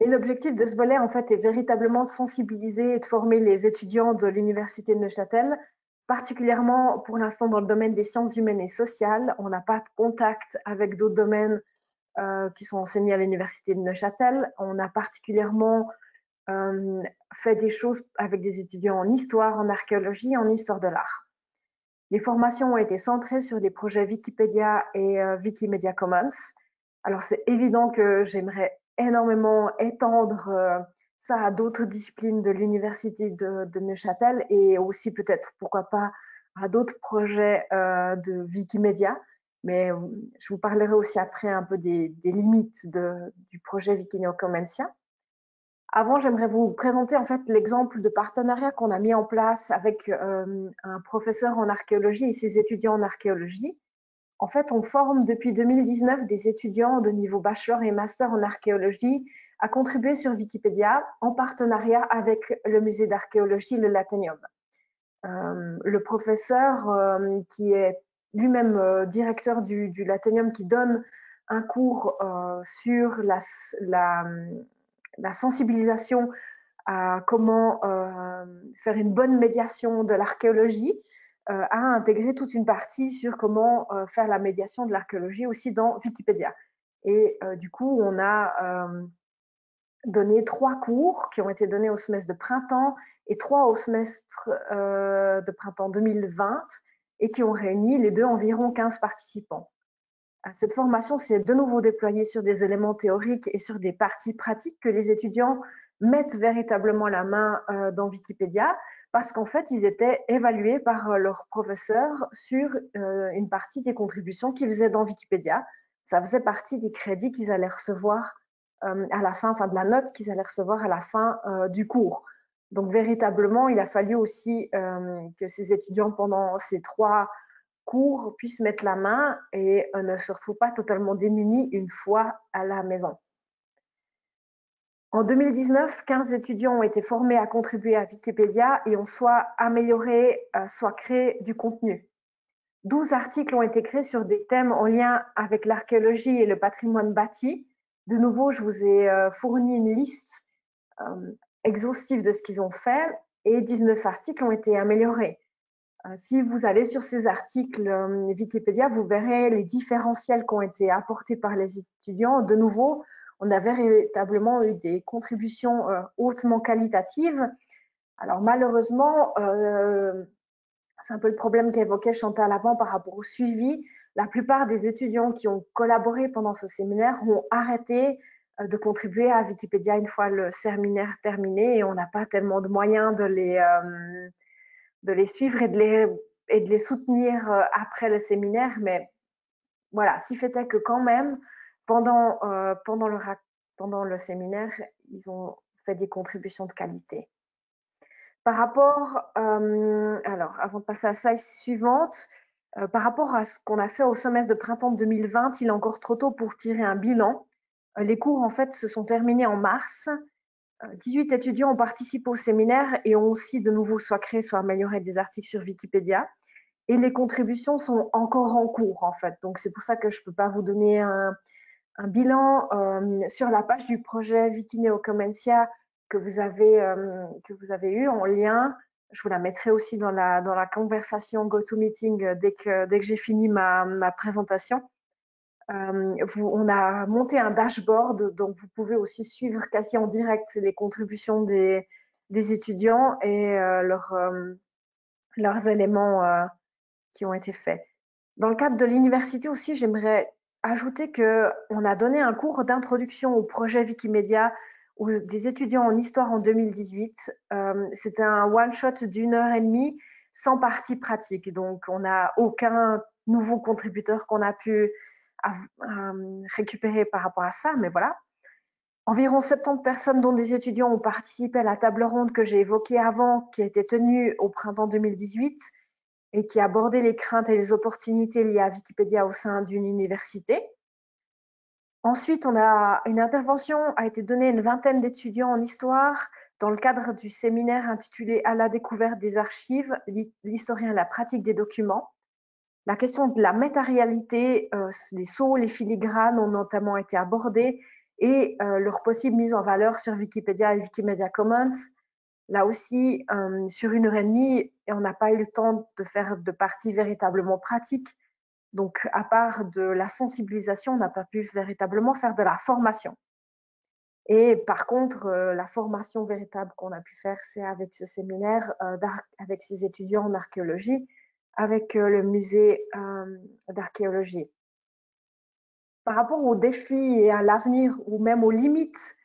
Et l'objectif de ce volet, en fait, est véritablement de sensibiliser et de former les étudiants de l'Université de Neuchâtel, particulièrement pour l'instant dans le domaine des sciences humaines et sociales. On n'a pas de contact avec d'autres domaines qui sont enseignés à l'Université de Neuchâtel. On a particulièrement fait des choses avec des étudiants en histoire, en archéologie, en histoire de l'art. Les formations ont été centrées sur des projets Wikipédia et Wikimedia Commons. Alors, c'est évident que j'aimerais énormément étendre ça à d'autres disciplines de l'Université de Neuchâtel et aussi peut-être, pourquoi pas, à d'autres projets de Wikimedia. Mais je vous parlerai aussi après un peu des limites du projet Wikimedia Commonsia. Avant, j'aimerais vous présenter en fait l'exemple de partenariat qu'on a mis en place avec un professeur en archéologie et ses étudiants en archéologie. En fait, on forme depuis 2019 des étudiants de niveau bachelor et master en archéologie à contribuer sur Wikipédia en partenariat avec le musée d'archéologie, le Latenium. Le professeur qui est lui-même directeur du Latenium, qui donne un cours sur la sensibilisation à comment faire une bonne médiation de l'archéologie, a intégré toute une partie sur comment faire la médiation de l'archéologie aussi dans Wikipédia. Et du coup, on a donné 3 cours qui ont été donnés au semestre de printemps et 3 au semestre de printemps 2020 et qui ont réuni les deux environ 15 participants. Cette formation s'est de nouveau déployée sur des éléments théoriques et sur des parties pratiques que les étudiants mettent véritablement la main dans Wikipédia parce qu'en fait, ils étaient évalués par leurs professeurs sur une partie des contributions qu'ils faisaient dans Wikipédia. Ça faisait partie des crédits qu'ils allaient recevoir à la fin, enfin de la note qu'ils allaient recevoir à la fin du cours. Donc véritablement, il a fallu aussi que ces étudiants, pendant ces 3 cours, puissent mettre la main et ne se retrouvent pas totalement démunis une fois à la maison. En 2019, 15 étudiants ont été formés à contribuer à Wikipédia et ont soit amélioré, soit créé du contenu. 12 articles ont été créés sur des thèmes en lien avec l'archéologie et le patrimoine bâti. De nouveau, je vous ai fourni une liste exhaustive de ce qu'ils ont fait. et 19 articles ont été améliorés. Si vous allez sur ces articles Wikipédia, vous verrez les différentiels qui ont été apportés par les étudiants. De nouveau, on a véritablement eu des contributions hautement qualitatives. Alors malheureusement, c'est un peu le problème qu'évoquait Chantal avant par rapport au suivi. La plupart des étudiants qui ont collaboré pendant ce séminaire ont arrêté de contribuer à Wikipédia une fois le séminaire terminé et on n'a pas tellement de moyens de les suivre et de les soutenir après le séminaire. Mais voilà, si fait est que quand même, pendant le séminaire, ils ont fait des contributions de qualité. Par rapport, alors avant de passer à la slide suivante, par rapport à ce qu'on a fait au semestre de printemps 2020, il est encore trop tôt pour tirer un bilan. Les cours, en fait, se sont terminés en mars. 18 étudiants ont participé au séminaire et ont aussi de nouveau soit créé, soit amélioré des articles sur Wikipédia. Et les contributions sont encore en cours, en fait. Donc, c'est pour ça que je ne peux pas vous donner un bilan. Sur la page du projet Wikineo Comencia que vous avez eu en lien, je vous la mettrai aussi dans la conversation GoToMeeting dès que j'ai fini ma présentation. On a monté un dashboard, donc vous pouvez aussi suivre quasi en direct les contributions des étudiants et leurs éléments qui ont été faits. Dans le cadre de l'université aussi, j'aimerais ajouter qu'on a donné un cours d'introduction au projet Wikimedia aux des étudiants en histoire en 2018. C'était un one-shot d'1h30 sans partie pratique. Donc, on n'a aucun nouveau contributeur qu'on a pu récupérer par rapport à ça, mais voilà. Environ 70 personnes, dont des étudiants, ont participé à la table ronde que j'ai évoquée avant, qui a été tenue au printemps 2018 et qui abordait les craintes et les opportunités liées à Wikipédia au sein d'une université. Ensuite, une intervention a été donnée à une vingtaine d'étudiants en histoire dans le cadre du séminaire intitulé « À la découverte des archives, l'historien et la pratique des documents ». La question de la métaréalité, les sceaux, les filigranes ont notamment été abordés et leur possible mise en valeur sur Wikipédia et Wikimedia Commons. Là aussi, sur 1h30, on n'a pas eu le temps de faire de parties véritablement pratiques. Donc, à part de la sensibilisation, on n'a pas pu véritablement faire de la formation. Et par contre, la formation véritable qu'on a pu faire, c'est avec ce séminaire, avec ces étudiants en archéologie, avec le musée d'archéologie. Par rapport aux défis et à l'avenir, ou même aux limites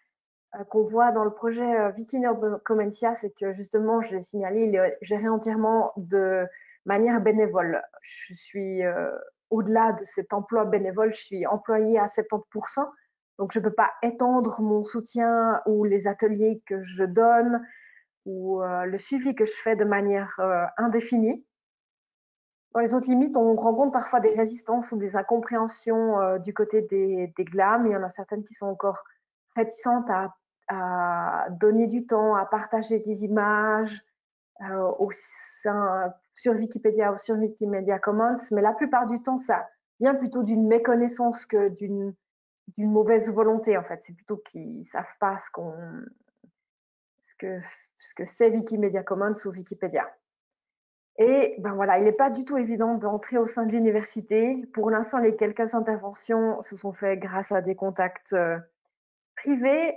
qu'on voit dans le projet Wikineo Comencia, c'est que justement, je l'ai signalé, il est géré entièrement de manière bénévole. Je suis, au-delà de cet emploi bénévole, je suis employée à 70%, donc je ne peux pas étendre mon soutien ou les ateliers que je donne ou le suivi que je fais de manière indéfinie. Dans les autres limites, on rencontre parfois des résistances ou des incompréhensions du côté des GLAM. Il y en a certaines qui sont encore réticentes à donner du temps, à partager des images sur Wikipédia ou sur Wikimedia Commons. Mais la plupart du temps, ça vient plutôt d'une méconnaissance que d'une mauvaise volonté. En fait, c'est plutôt qu'ils ne savent pas ce que c'est Wikimedia Commons ou Wikipédia. Et ben voilà, il n'est pas du tout évident d'entrer au sein de l'université. Pour l'instant, les quelques interventions se sont faites grâce à des contacts privés.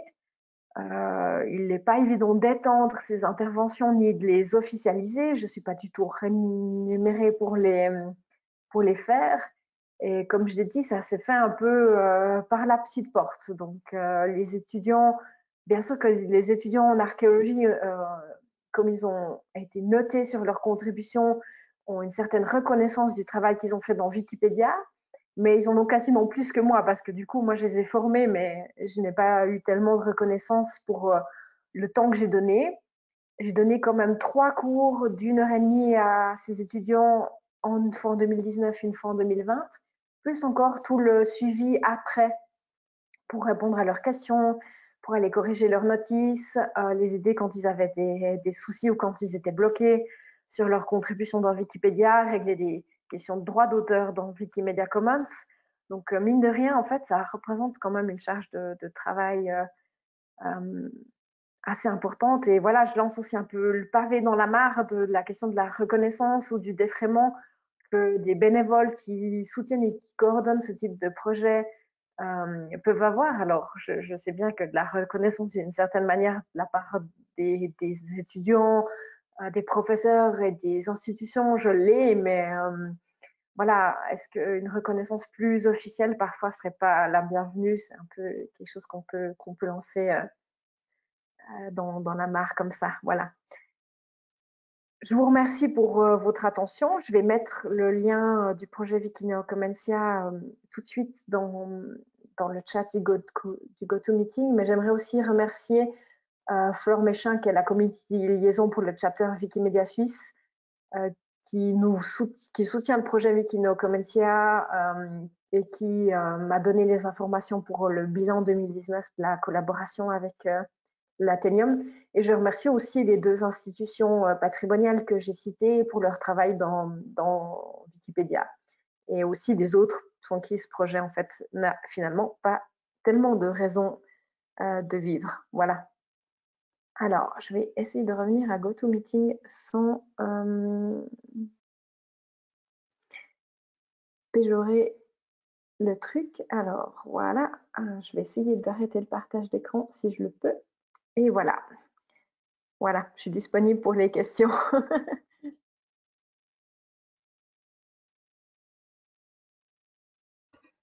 Il n'est pas évident d'étendre ces interventions ni de les officialiser. Je ne suis pas du tout rémunérée pour les faire. Et comme je l'ai dit, ça s'est fait un peu par la petite porte. Donc, les étudiants, bien sûr que les étudiants en archéologie, comme ils ont été notés sur leur contribution, ont une certaine reconnaissance du travail qu'ils ont fait dans Wikipédia, mais ils en ont quasiment plus que moi, parce que du coup, moi, je les ai formés, mais je n'ai pas eu tellement de reconnaissance pour le temps que j'ai donné. J'ai donné quand même 3 cours d'1h30 à ces étudiants, une fois en 2019, une fois en 2020, plus encore tout le suivi après pour répondre à leurs questions, pour aller corriger leurs notices, les aider quand ils avaient des soucis ou quand ils étaient bloqués sur leur contribution dans Wikipédia, régler des questions de droit d'auteur dans Wikimedia Commons. Donc, mine de rien, en fait, ça représente quand même une charge de travail assez importante. Et voilà, je lance aussi un peu le pavé dans la mare de la question de la reconnaissance ou du défraiement que des bénévoles qui soutiennent et qui coordonnent ce type de projet peuvent avoir. Alors, je sais bien que de la reconnaissance d'une certaine manière de la part des étudiants, des professeurs et des institutions, je l'ai, mais voilà, est-ce qu'une reconnaissance plus officielle parfois serait pas la bienvenue? C'est un peu quelque chose qu'on peut lancer dans la mare comme ça. Voilà. Je vous remercie pour votre attention. Je vais mettre le lien du projet Wikineo Comencia tout de suite dans le chat du GoToMeeting, mais j'aimerais aussi remercier Flore Méchin, qui est la community liaison pour le chapter Wikimedia Suisse, qui soutient le projet Wikineo Comencia et qui m'a donné les informations pour le bilan 2019 de la collaboration avec l'Athénium. Et je remercie aussi les 2 institutions patrimoniales que j'ai citées pour leur travail dans Wikipédia. Et aussi les autres sans qui ce projet, en fait, n'a finalement pas tellement de raisons de vivre. Voilà. Alors, je vais essayer de revenir à GoToMeeting sans péjorer le truc. Alors, voilà. Je vais essayer d'arrêter le partage d'écran si je le peux. Et voilà. Voilà, je suis disponible pour les questions.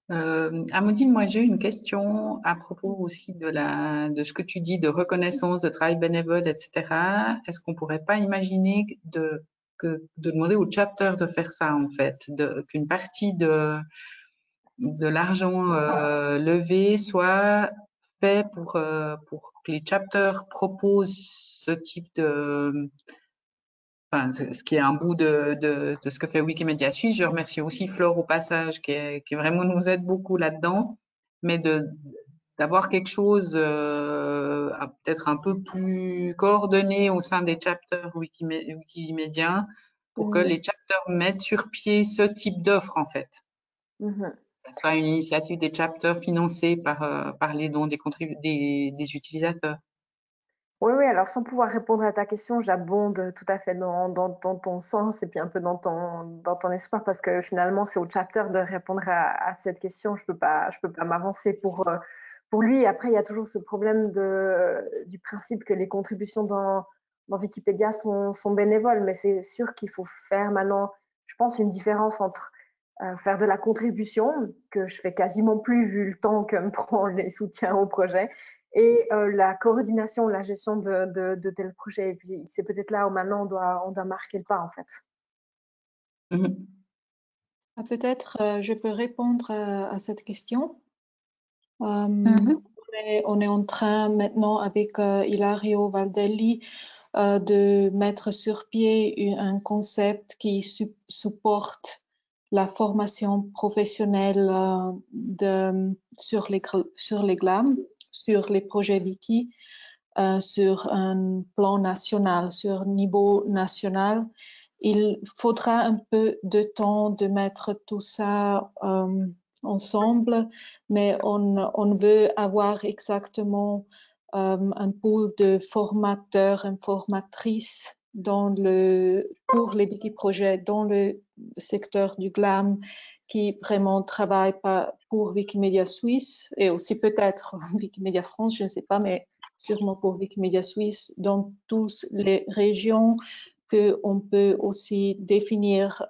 Amandine, moi j'ai une question à propos aussi de ce que tu dis de reconnaissance, de travail bénévole, etc. Est-ce qu'on pourrait pas imaginer de demander au chapter de faire ça en fait, qu'une partie de l'argent levé soit fait pour que les chapters proposent ce type de enfin, ce qui est un bout de ce que fait Wikimedia Suisse. Je remercie aussi Flore au passage qui vraiment nous aide beaucoup là-dedans, mais d'avoir quelque chose peut-être un peu plus coordonné au sein des chapters Wikimédiens pour que les chapters mettent sur pied ce type d'offre en fait. Que ce soit une initiative des chapters financée par les dons des utilisateurs. Oui, oui, alors sans pouvoir répondre à ta question, j'abonde tout à fait dans ton sens et puis un peu dans ton espoir parce que finalement, c'est au chapter de répondre à cette question. Je peux pas m'avancer pour lui. Après, il y a toujours ce problème du principe que les contributions dans Wikipédia sont bénévoles, mais c'est sûr qu'il faut faire maintenant, je pense, une différence entre faire de la contribution, que je fais quasiment plus vu le temps que me prend les soutiens au projet, et la coordination, la gestion de tels projets. Et puis, c'est peut-être là où maintenant on doit marquer le pas, en fait. Peut-être je peux répondre à cette question. On est en train maintenant avec Ilario Valdelli de mettre sur pied un concept qui supporte la formation professionnelle sur les GLAM, sur les projets Wiki, sur un plan national, sur niveau national. Il faudra un peu de temps de mettre tout ça ensemble, mais on veut avoir exactement un pool de formateurs et formatrices pour les Wiki-projets dans le secteur du GLAM qui vraiment travaillent pour Wikimedia Suisse et aussi peut-être Wikimedia France, je ne sais pas, mais sûrement pour Wikimedia Suisse, dans toutes les régions, qu'on peut aussi définir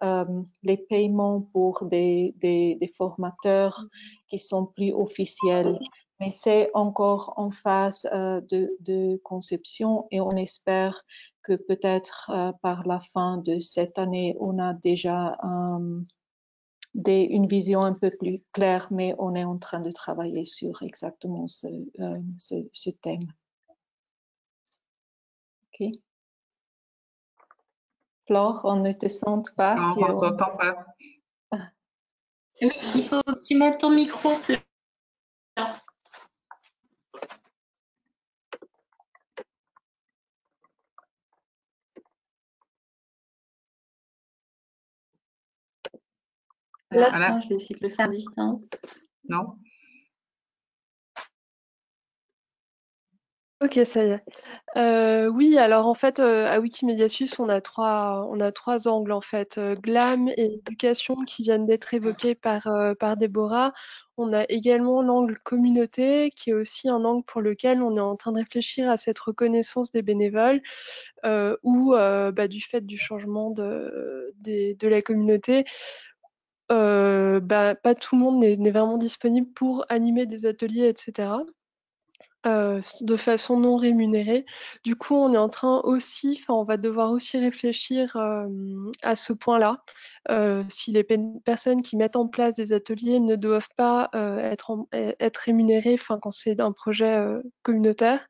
les paiements pour des formateurs qui sont plus officiels. Mais c'est encore en phase de conception et on espère que peut-être par la fin de cette année, on a déjà une vision un peu plus claire, mais on est en train de travailler sur exactement ce thème. Ok. Flore, on ne te sent pas. Non, on ne t'entend pas. Oui, il faut que tu mettes ton micro, Flore. Là, voilà. Je vais essayer de le faire à distance. Non. Ok, ça y est. Oui, alors en fait, à Wikimedia Suisse, on a trois angles en fait. Glam et éducation qui viennent d'être évoqués par Déborah. On a également l'angle communauté, qui est aussi un angle pour lequel on est en train de réfléchir à cette reconnaissance des bénévoles, où du fait du changement de la communauté, pas tout le monde n'est vraiment disponible pour animer des ateliers, etc. De façon non rémunérée. Du coup, on est en train aussi, enfin, on va devoir aussi réfléchir à ce point-là. Si les personnes qui mettent en place des ateliers ne doivent pas être rémunérées, enfin, quand c'est un projet communautaire.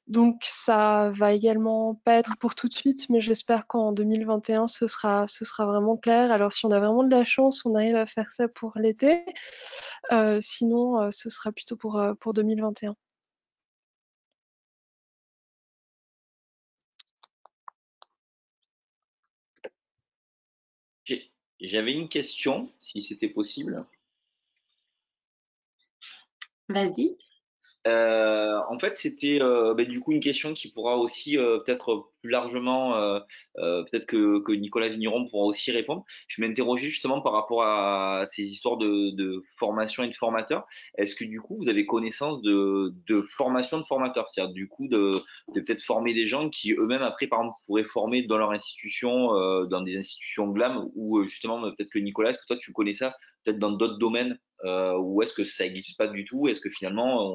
Donc, ça va également pas être pour tout de suite, mais j'espère qu'en 2021, ce sera vraiment clair. Alors, si on a vraiment de la chance, on arrive à faire ça pour l'été. Sinon, ce sera plutôt pour 2021. J'avais une question, si c'était possible. Vas-y. En fait, c'était du coup une question qui pourra aussi peut-être plus largement, peut-être que Nicolas Vigneron pourra aussi répondre. Je m'interrogeais justement par rapport à ces histoires de formation et de formateurs. Est-ce que du coup vous avez connaissance de formation de formateurs, c'est-à-dire du coup de peut-être former des gens qui eux-mêmes après par exemple pourraient former dans leur institution, dans des institutions GLAM ou justement peut-être que Nicolas, est-ce que toi tu connais ça peut-être dans d'autres domaines ou est-ce que ça n'existe pas du tout? Est-ce que finalement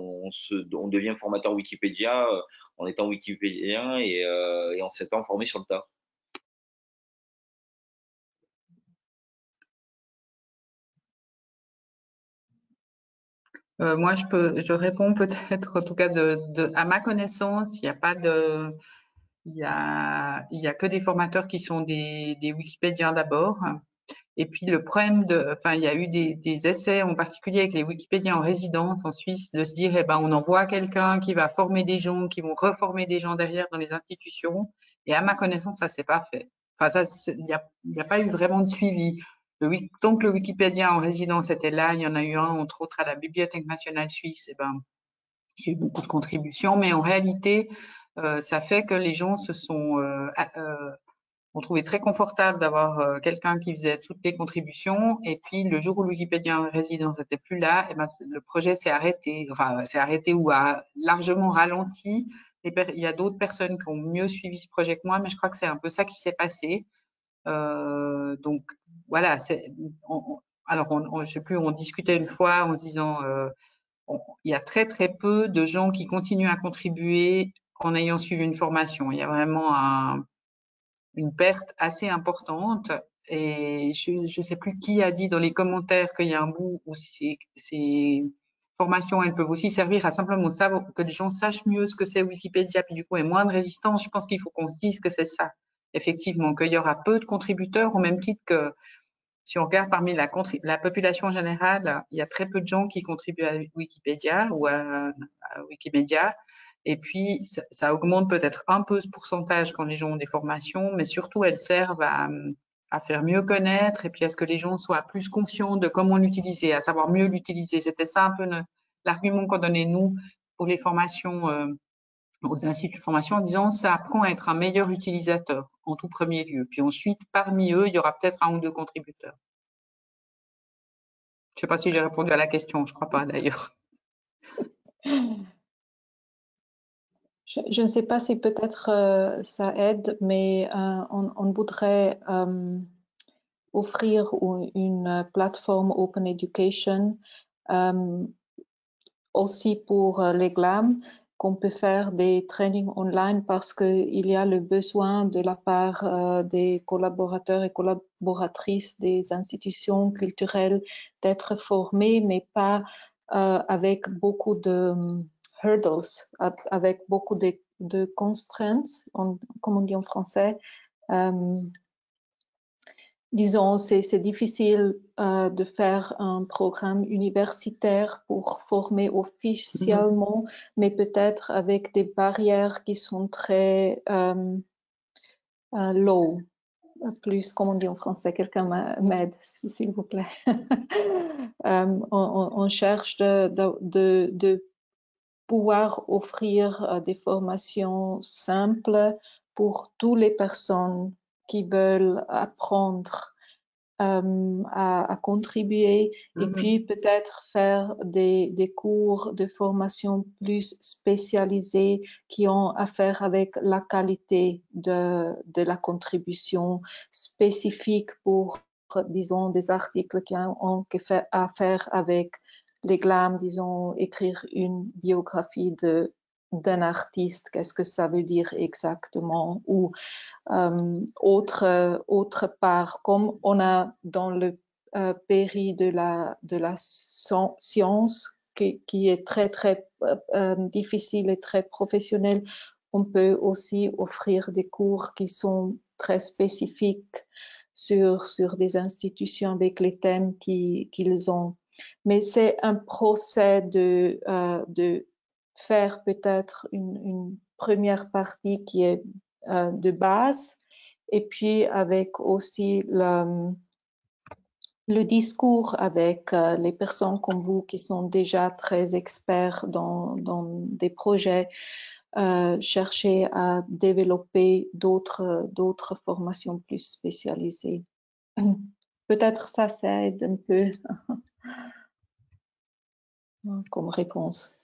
on devient formateur Wikipédia en étant wikipédien et en s'étant formé sur le tas? Moi, je réponds peut-être, en tout cas, à ma connaissance, il n'y a pas de, il y a que des formateurs qui sont des Wikipédiens d'abord. Et puis le problème enfin, il y a eu des essais en particulier avec les Wikipédiens en résidence en Suisse de se dire, eh ben, on envoie quelqu'un qui va former des gens, qui vont reformer des gens derrière dans les institutions. Et à ma connaissance, ça s'est pas fait. Enfin, ça, il y a pas eu vraiment de suivi. Tant que le Wikipédien en résidence était là, il y en a eu un, entre autres, à la Bibliothèque nationale suisse, eh ben, il y a eu beaucoup de contributions, mais en réalité, ça fait que les gens ont trouvé très confortable d'avoir quelqu'un qui faisait toutes les contributions. Et puis, le jour où le Wikipédien en résidence n'était plus là, eh ben, le projet s'est arrêté. Enfin, s'est arrêté ou a largement ralenti. Il y a d'autres personnes qui ont mieux suivi ce projet que moi, mais je crois que c'est un peu ça qui s'est passé. Donc, voilà. Je sais plus, on discutait une fois en se disant, il y a très très peu de gens qui continuent à contribuer en ayant suivi une formation. Il y a vraiment une perte assez importante. Et je sais plus qui a dit dans les commentaires qu'il y a un bout où ces formations, elles peuvent aussi servir à simplement savoir que les gens sachent mieux ce que c'est Wikipédia, puis du coup, il y a moins de résistance. Je pense qu'il faut qu'on se dise que c'est ça. Effectivement, qu'il y aura peu de contributeurs, au même titre que si on regarde parmi la population générale, il y a très peu de gens qui contribuent à Wikipédia ou à Wikimedia. Et puis, ça augmente peut-être un peu ce pourcentage quand les gens ont des formations, mais surtout, elles servent à faire mieux connaître et puis à ce que les gens soient plus conscients de comment l'utiliser, à savoir mieux l'utiliser. C'était ça un peu l'argument qu'on donnait, nous, pour les formations aux instituts de formation en disant ça apprend à être un meilleur utilisateur en tout premier lieu. Puis ensuite, parmi eux, il y aura peut-être un ou deux contributeurs. Je ne sais pas si j'ai répondu à la question, je crois pas d'ailleurs. Je ne sais pas si peut-être ça aide, mais on voudrait offrir une plateforme Open Education aussi pour les GLAM, qu'on peut faire des trainings online parce qu'il y a le besoin de la part des collaborateurs et collaboratrices des institutions culturelles d'être formés, mais pas avec beaucoup de hurdles, avec beaucoup de constraints, comme on dit en français. Disons, c'est difficile de faire un programme universitaire pour former officiellement, mais peut-être avec des barrières qui sont très low. Plus, comme on dit en français, quelqu'un m'aide, s'il vous plaît. On cherche de pouvoir offrir des formations simples pour toutes les personnes qui veulent apprendre à contribuer et puis peut-être faire des cours de formation plus spécialisés qui ont à faire avec la qualité de la contribution spécifique pour, disons, des articles qui ont à faire avec les GLAM, disons, écrire une biographie d'un artiste, qu'est-ce que ça veut dire exactement, ou autre part, comme on a dans le péri de la science qui est très difficile et très professionnel, on peut aussi offrir des cours qui sont très spécifiques sur des institutions avec les thèmes qu'ils ont. Mais c'est un procès de faire peut-être une première partie qui est de base, et puis avec aussi le discours avec les personnes comme vous qui sont déjà très experts dans des projets, chercher à développer d'autres formations plus spécialisées. Peut-être ça aide un peu comme réponse.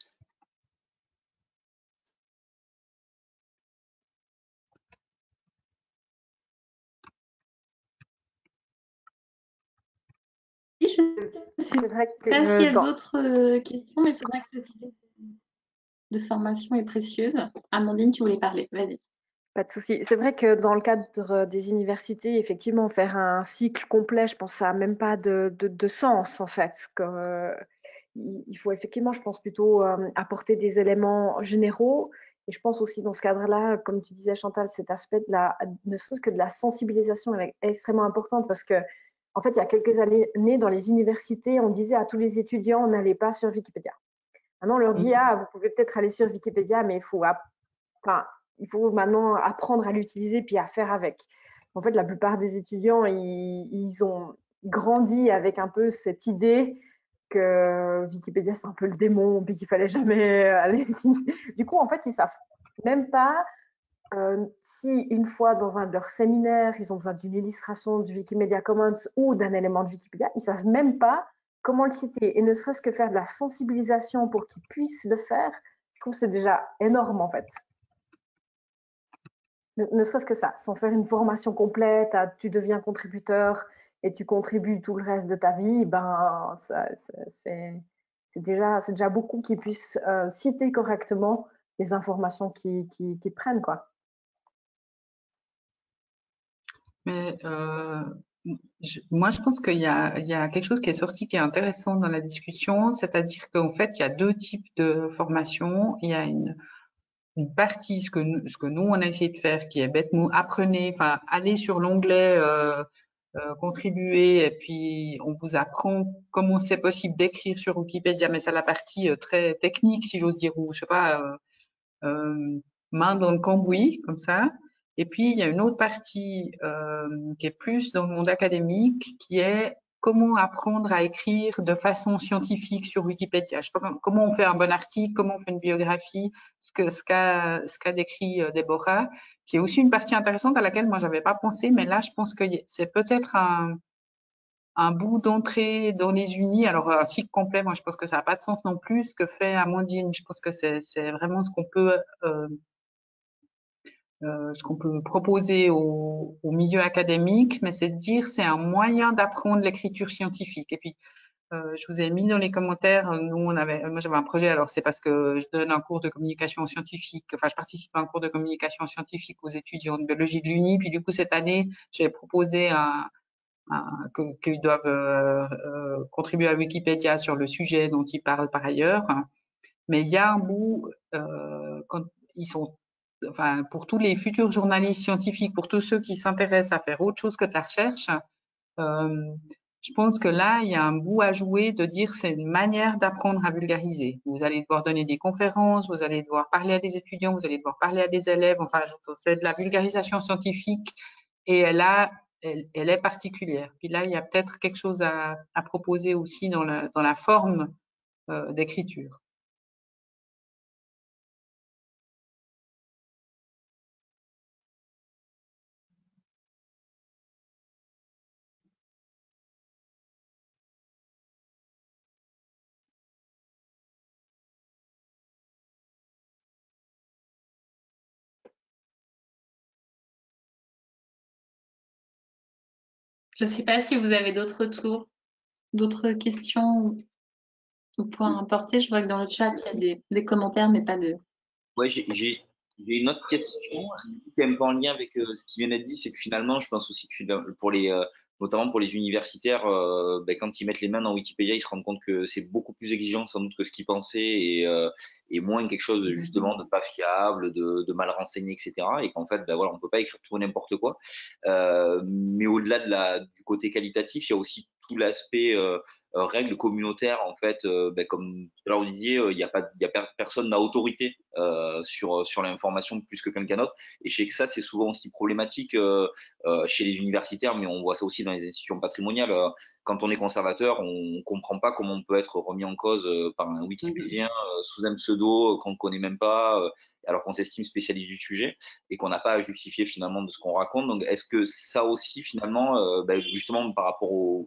C'est vrai que Pas s'il y a d'autres questions, mais c'est vrai que cette idée de formation est précieuse. Amandine, tu voulais parler, vas-y. Pas de souci. C'est vrai que dans le cadre des universités, effectivement, faire un cycle complet, je pense que ça n'a même pas de sens, en fait. Il faut effectivement, je pense, plutôt apporter des éléments généraux. Et je pense aussi dans ce cadre-là, comme tu disais, Chantal, cet aspect ne serait-ce que de la sensibilisation est extrêmement importante parce que, en fait, il y a quelques années, dans les universités, on disait à tous les étudiants, n'allez pas sur Wikipédia. Maintenant, on leur dit, ah, vous pouvez peut-être aller sur Wikipédia, mais il faut maintenant apprendre à l'utiliser puis à faire avec. En fait, la plupart des étudiants, ils ont grandi avec un peu cette idée que Wikipédia, c'est un peu le démon, puis qu'il fallait jamais aller. Du coup, en fait, ils savent même pas si une fois dans un de leurs séminaires, ils ont besoin d'une illustration du Wikimedia Commons ou d'un élément de Wikipédia, ils savent même pas comment le citer. Et ne serait-ce que faire de la sensibilisation pour qu'ils puissent le faire, je trouve que c'est déjà énorme en fait. Ne serait-ce que ça, sans faire une formation complète, tu deviens contributeur et tu contribues tout le reste de ta vie, ben c'est déjà beaucoup qui puissent citer correctement les informations qu'ils prennent, quoi. Mais moi, je pense qu'il y a quelque chose qui est sorti qui est intéressant dans la discussion, c'est-à-dire qu'en fait, il y a deux types de formations. Il y a une partie, ce que nous, on a essayé de faire, qui est bêtement apprenez, enfin, allez sur l'onglet contribuer, et puis on vous apprend comment c'est possible d'écrire sur Wikipédia, mais c'est la partie très technique, si j'ose dire, ou je sais pas, main dans le cambouis, comme ça. Et puis, il y a une autre partie qui est plus dans le monde académique, qui est comment apprendre à écrire de façon scientifique sur Wikipédia. Je sais pas comment on fait un bon article, comment on fait une biographie, ce qu'a décrit Déborah, qui est aussi une partie intéressante à laquelle moi j'avais pas pensé, mais là je pense que c'est peut-être un bout d'entrée dans les unis. Alors un cycle complet, moi je pense que ça n'a pas de sens non plus. Ce que fait Amandine, je pense que c'est vraiment ce qu'on peut proposer au milieu académique, mais c'est de dire c'est un moyen d'apprendre l'écriture scientifique. Et puis, je vous ai mis dans les commentaires, moi j'avais un projet, alors c'est parce que je donne un cours de communication scientifique, enfin je participe à un cours de communication scientifique aux étudiants de biologie de l'Uni, puis du coup cette année j'ai proposé qu'ils doivent contribuer à Wikipédia sur le sujet dont ils parlent par ailleurs. Mais il y a un bout, quand ils sont, enfin, pour tous les futurs journalistes scientifiques, pour tous ceux qui s'intéressent à faire autre chose que de la recherche, je pense que là, il y a un bout à jouer de dire c'est une manière d'apprendre à vulgariser. Vous allez devoir donner des conférences, vous allez devoir parler à des étudiants, vous allez devoir parler à des élèves. Enfin, c'est de la vulgarisation scientifique et elle est particulière. Puis là, il y a peut-être quelque chose à proposer aussi dans la forme d'écriture. Je ne sais pas si vous avez d'autres retours, d'autres questions ou points à apporter. Je vois que dans le chat, il y a des commentaires, mais pas de... Ouais, j'ai une autre question qui est un peu en lien avec ce qui vient d'être dit, c'est que finalement, je pense aussi que pour notamment pour les universitaires, ben, quand ils mettent les mains dans Wikipédia, ils se rendent compte que c'est beaucoup plus exigeant sans doute que ce qu'ils pensaient et moins quelque chose justement de pas fiable, de mal renseigné, etc. Et qu'en fait, ben, voilà, on peut pas écrire tout et n'importe quoi. Mais au-delà du côté qualitatif, il y a aussi tout l'aspect règles communautaires en fait ben, comme tout à l'heure vous disiez personne n'a autorité sur l'information plus que quelqu'un d'autre et je sais que ça c'est souvent aussi problématique chez les universitaires mais on voit ça aussi dans les institutions patrimoniales quand on est conservateur on comprend pas comment on peut être remis en cause par un wikipédien sous un pseudo qu'on ne connaît même pas alors qu'on s'estime spécialiste du sujet et qu'on n'a pas à justifier finalement de ce qu'on raconte. Donc, est-ce que ça aussi, finalement, ben, justement par rapport aux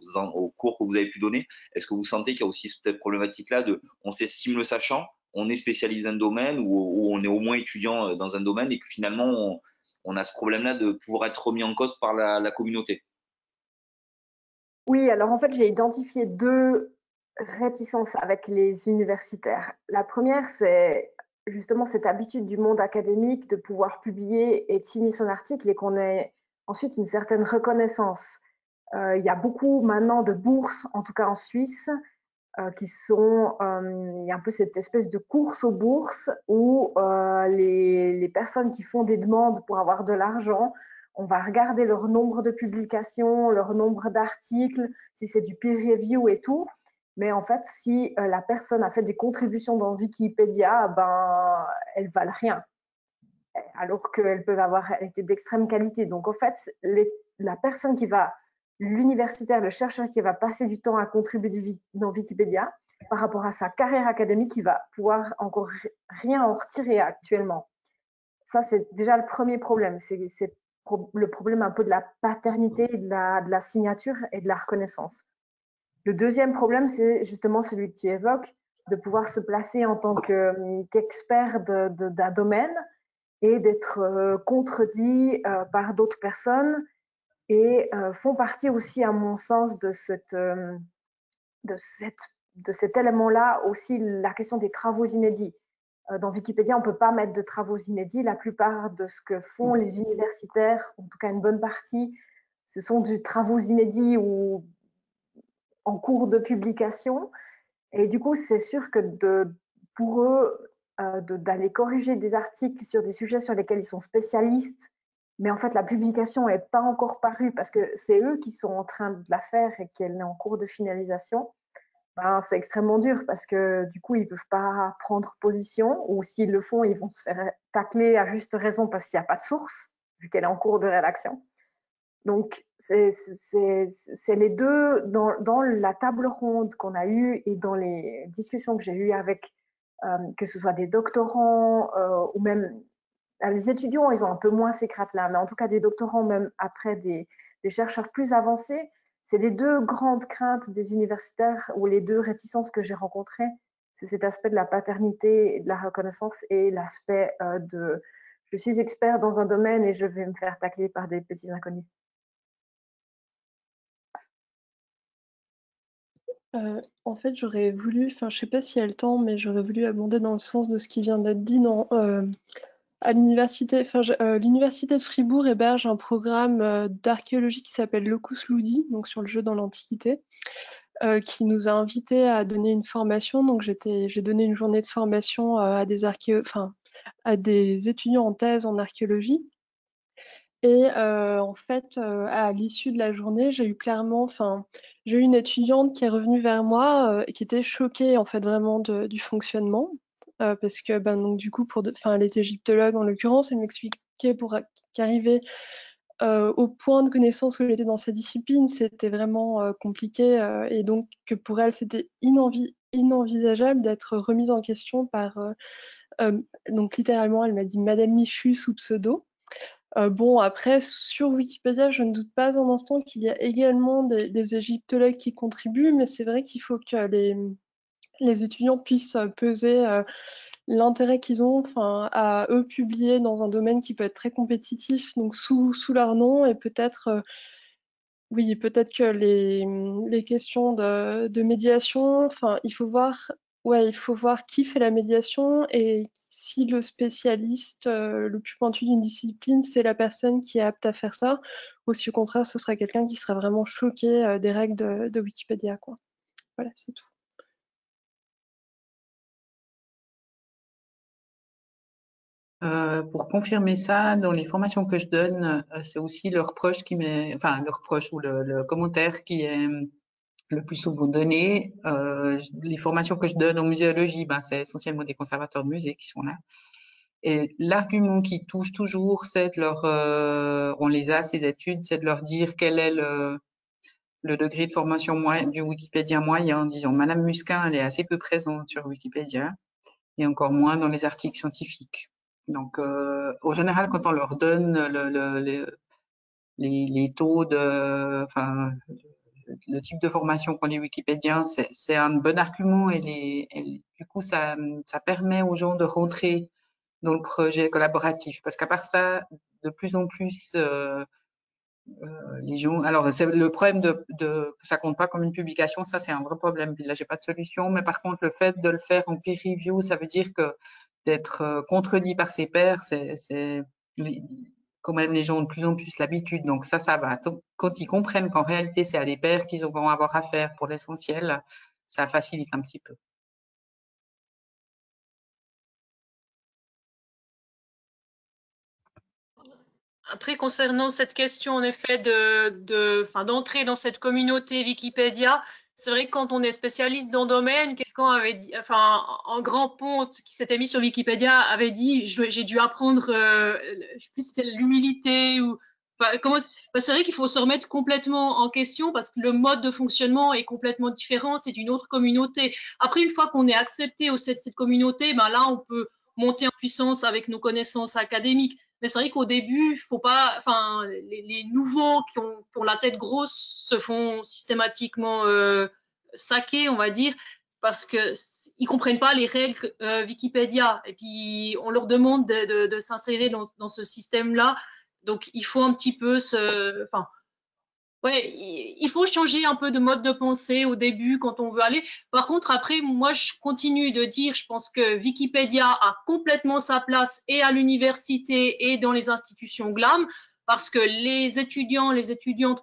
cours que vous avez pu donner, est-ce que vous sentez qu'il y a aussi cette problématique-là de on s'estime le sachant, on est spécialiste d'un domaine ou on est au moins étudiant dans un domaine et que finalement on a ce problème-là de pouvoir être remis en cause par la communauté? Oui, alors en fait, j'ai identifié deux réticences avec les universitaires. La première, c'est justement cette habitude du monde académique de pouvoir publier et de signer son article et qu'on ait ensuite une certaine reconnaissance. Il y a beaucoup maintenant de bourses, en tout cas en Suisse, qui sont, il y a un peu cette espèce de course aux bourses où les personnes qui font des demandes pour avoir de l'argent, on va regarder leur nombre de publications, leur nombre d'articles, si c'est du peer review et tout. Mais en fait, si la personne a fait des contributions dans Wikipédia, ben, elles valent rien, alors qu'elles peuvent avoir été d'extrême qualité. Donc, en fait, la personne qui va l'universitaire, le chercheur qui va passer du temps à contribuer dans Wikipédia, par rapport à sa carrière académique, il va pouvoir encore rien en retirer actuellement. Ça, c'est déjà le premier problème. C'est le problème un peu de la paternité, de la signature et de la reconnaissance. Le deuxième problème, c'est justement celui que tu évoques, de pouvoir se placer en tant qu'expert d'un domaine et d'être contredit par d'autres personnes et font partie aussi, à mon sens, de, cette, de cet élément-là aussi la question des travaux inédits. Dans Wikipédia, on ne peut pas mettre de travaux inédits. La plupart de ce que font les universitaires, en tout cas une bonne partie, ce sont des travaux inédits ou en cours de publication. Et du coup, c'est sûr que pour eux, d'aller corriger des articles sur des sujets sur lesquels ils sont spécialistes, mais en fait, la publication n'est pas encore parue parce que c'est eux qui sont en train de la faire et qu'elle est en cours de finalisation. Ben, c'est extrêmement dur parce que du coup, ils ne peuvent pas prendre position ou s'ils le font, ils vont se faire tacler à juste raison parce qu'il n'y a pas de source, vu qu'elle est en cours de rédaction. Donc, c'est les deux, dans la table ronde qu'on a eue et dans les discussions que j'ai eues avec, que ce soit des doctorants ou même les étudiants, ils ont un peu moins ces craintes-là, mais en tout cas des doctorants, même après des chercheurs plus avancés, c'est les deux grandes craintes des universitaires ou les deux réticences que j'ai rencontrées. C'est cet aspect de la paternité et de la reconnaissance et l'aspect de je suis expert dans un domaine et je vais me faire tacler par des petits inconnus. En fait, j'aurais voulu, enfin, je sais pas s'il y a le temps, mais j'aurais voulu abonder dans le sens de ce qui vient d'être dit. À l'université, l'université de Fribourg héberge un programme d'archéologie qui s'appelle Locus Ludi, donc sur le jeu dans l'Antiquité, qui nous a invités à donner une formation. Donc j'ai donné une journée de formation à des étudiants en thèse en archéologie. Et en fait, à l'issue de la journée, j'ai eu une étudiante qui est revenue vers moi et qui était choquée en fait vraiment du fonctionnement. Parce que donc du coup elle est égyptologue en l'occurrence, elle m'expliquait qu'arriver au point de connaissance que j'étais dans sa discipline, c'était vraiment compliqué et donc que pour elle c'était inenvisageable d'être remise en question par donc littéralement elle m'a dit Madame Michu sous pseudo. Bon, après, sur Wikipédia, je ne doute pas un instant qu'il y a également des égyptologues qui contribuent, mais c'est vrai qu'il faut que les étudiants puissent peser l'intérêt qu'ils ont à eux publier dans un domaine qui peut être très compétitif, donc sous leur nom, et peut-être Oui, peut-être que les questions de médiation, enfin, il faut voir, ouais, il faut voir qui fait la médiation et si le spécialiste le plus pointu d'une discipline, c'est la personne qui est apte à faire ça, ou si au contraire, ce sera quelqu'un qui sera vraiment choqué des règles de Wikipédia, quoi. Voilà, c'est tout. Pour confirmer ça, dans les formations que je donne, c'est aussi le reproche enfin le reproche ou le commentaire qui est le plus souvent donné. Les formations que je donne en muséologie, ben, c'est essentiellement des conservateurs de musées qui sont là. Et l'argument qui touche toujours, c'est de on les a, ces études, c'est de leur dire quel est le degré de formation du Wikipédien moyen. Disons, Madame Musquin, elle est assez peu présente sur Wikipédia et encore moins dans les articles scientifiques. Donc, au général, quand on leur donne les taux enfin, le type de formation qu'ont les Wikipédiens, c'est un bon argument et du coup, ça permet aux gens de rentrer dans le projet collaboratif. Parce qu'à part ça, de plus en plus, les gens. Alors, c'est le problème que ça compte pas comme une publication, ça c'est un vrai problème. Puis là, j'ai pas de solution. Mais par contre, le fait de le faire en peer review, ça veut dire que d'être contredit par ses pairs, c'est quand même les gens ont de plus en plus l'habitude. Donc ça va. Quand ils comprennent qu'en réalité c'est à des pairs qu'ils vont avoir affaire pour l'essentiel, ça facilite un petit peu. Après, concernant cette question, en effet, d'entrer dans cette communauté Wikipédia, c'est vrai que quand on est spécialiste dans le domaine, quelqu'un avait dit, enfin, un grand ponte qui s'était mis sur Wikipédia avait dit, j'ai dû apprendre, je sais plus si c'était l'humilité ou, enfin, c'est vrai qu'il faut se remettre complètement en question parce que le mode de fonctionnement est complètement différent, c'est une autre communauté. Après, une fois qu'on est accepté au sein de cette communauté, ben là, on peut monter en puissance avec nos connaissances académiques. Mais c'est vrai qu'au début, faut pas, enfin, les nouveaux qui ont la tête grosse se font systématiquement saquer, on va dire, parce que ils comprennent pas les règles Wikipédia. Et puis on leur demande de s'insérer dans ce système-là. Donc il faut un petit peu enfin, ouais, il faut changer un peu de mode de pensée au début quand on veut aller. Par contre, après, moi, je continue de dire, je pense que Wikipédia a complètement sa place et à l'université et dans les institutions GLAM, parce que les étudiants, les étudiantes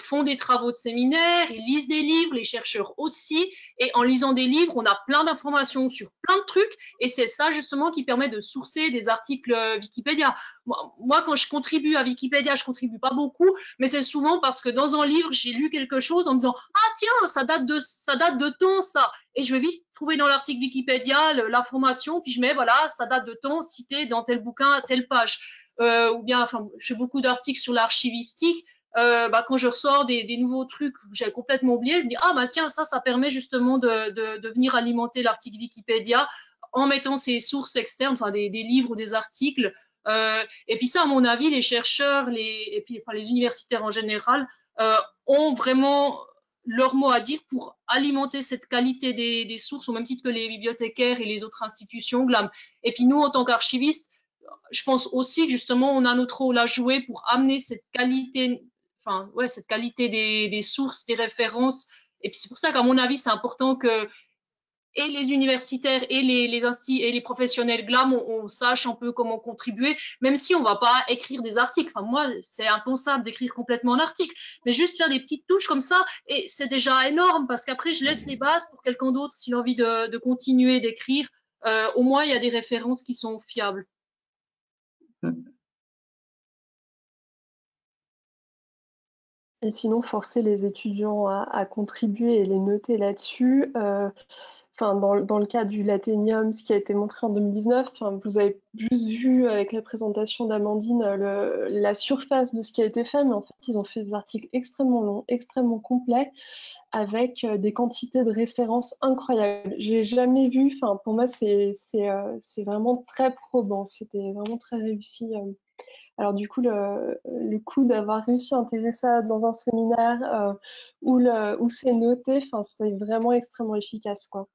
font des travaux de séminaire, ils lisent des livres, les chercheurs aussi, et en lisant des livres, on a plein d'informations sur plein de trucs, et c'est ça justement qui permet de sourcer des articles Wikipédia. Moi, quand je contribue à Wikipédia, je contribue pas beaucoup, mais c'est souvent parce que dans un livre, j'ai lu quelque chose en me disant ah tiens, ça date de temps ça, et je vais vite trouver dans l'article Wikipédia l'information, puis je mets voilà, ça date de temps, cité dans tel bouquin à telle page. Ou bien, enfin, j'ai beaucoup d'articles sur l'archivistique. Quand je ressors des nouveaux trucs que j'ai complètement oublié, je me dis ah bah tiens, ça permet justement de venir alimenter l'article Wikipédia en mettant ces sources externes, enfin des livres ou des articles. Et puis ça, à mon avis, les chercheurs, et puis enfin, les universitaires en général, ont vraiment leur mot à dire pour alimenter cette qualité des sources, au même titre que les bibliothécaires et les autres institutions GLAM. Et puis nous, en tant qu'archivistes, je pense aussi que justement, on a notre rôle à jouer pour amener cette qualité, enfin, ouais, cette qualité des sources, des références. Et puis c'est pour ça qu'à mon avis, c'est important que et les universitaires et et les professionnels GLAM, on sache un peu comment contribuer, même si on va pas écrire des articles. Enfin, moi, c'est impensable d'écrire complètement un article, mais juste faire des petites touches comme ça, et c'est déjà énorme, parce qu'après, je laisse les bases pour quelqu'un d'autre s'il a envie de continuer d'écrire. Au moins, il y a des références qui sont fiables. Et sinon, forcer les étudiants à contribuer et les noter là-dessus. Enfin, dans le cas du Laténium, ce qui a été montré en 2019, vous avez juste vu avec la présentation d'Amandine la surface de ce qui a été fait, mais en fait, ils ont fait des articles extrêmement longs, extrêmement complets, avec des quantités de références incroyables. J'ai jamais vu, enfin, pour moi, c'est vraiment très probant, c'était vraiment très réussi. Alors du coup, le coup d'avoir réussi à intégrer ça dans un séminaire où c'est noté, enfin, c'est vraiment extrêmement efficace, quoi.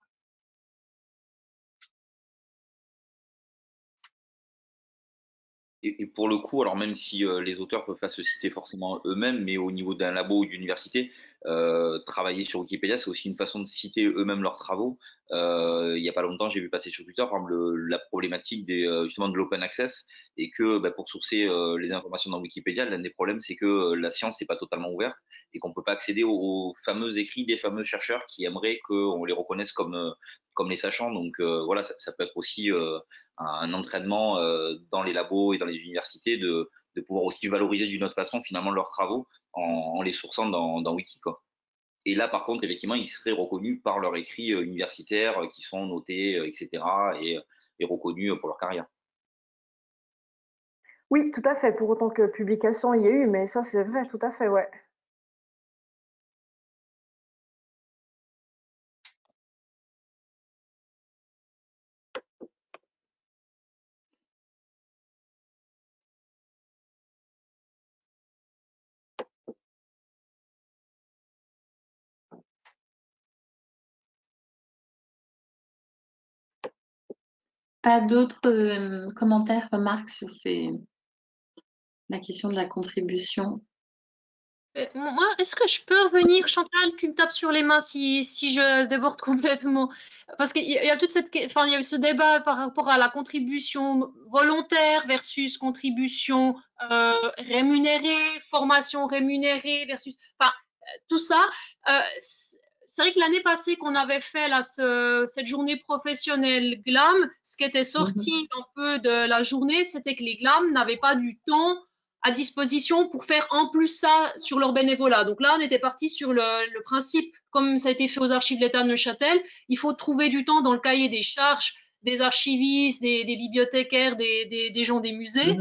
Et pour le coup, alors même si les auteurs peuvent pas se citer forcément eux-mêmes, mais au niveau d'un labo ou d'université, travailler sur Wikipédia, c'est aussi une façon de citer eux-mêmes leurs travaux. Il y a pas longtemps, j'ai vu passer sur Twitter, par exemple, la problématique justement de l'open access, et que pour sourcer les informations dans Wikipédia, l'un des problèmes, c'est que la science n'est pas totalement ouverte et qu'on peut pas accéder aux fameux écrits des fameux chercheurs qui aimeraient qu'on les reconnaisse comme les sachants. Donc voilà, ça peut être aussi un entraînement dans les labos et dans les universités de pouvoir aussi valoriser d'une autre façon finalement leurs travaux en les sourçant dans Wiki, quoi. Et là, par contre, effectivement, ils seraient reconnus par leurs écrits universitaires qui sont notés, etc. Et reconnus pour leur carrière. Oui, tout à fait. Pour autant que publication il y a eu, mais ça c'est vrai, tout à fait, ouais. Pas d'autres commentaires, remarques sur la question de la contribution? Moi, est-ce que je peux revenir, Chantal? Tu me tapes sur les mains si je déborde complètement. Parce qu'il y a toute enfin, il y a eu ce débat par rapport à la contribution volontaire versus contribution rémunérée, formation rémunérée versus, enfin, tout ça. C'est vrai que l'année passée qu'on avait fait là, cette journée professionnelle GLAM, ce qui était sorti un peu de la journée, c'était que les GLAM n'avaient pas du temps à disposition pour faire en plus ça sur leur bénévolat. Donc là, on était parti sur le principe, comme ça a été fait aux archives de l'État de Neuchâtel, il faut trouver du temps dans le cahier des charges des archivistes, des bibliothécaires, des gens des musées.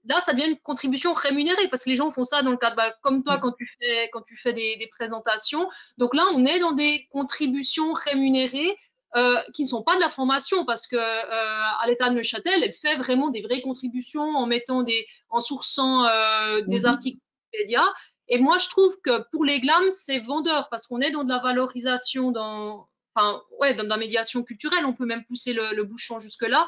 Là, ça devient une contribution rémunérée parce que les gens font ça dans le cadre, comme toi quand tu fais des présentations. Donc là, on est dans des contributions rémunérées qui ne sont pas de la formation parce que à l'État de Neuchâtel, elle fait vraiment des vraies contributions en sourçant des articles Wikipédia. Et moi, je trouve que pour les GLAM, c'est vendeur parce qu'on est dans de la valorisation, dans la médiation culturelle. On peut même pousser le bouchon jusque-là.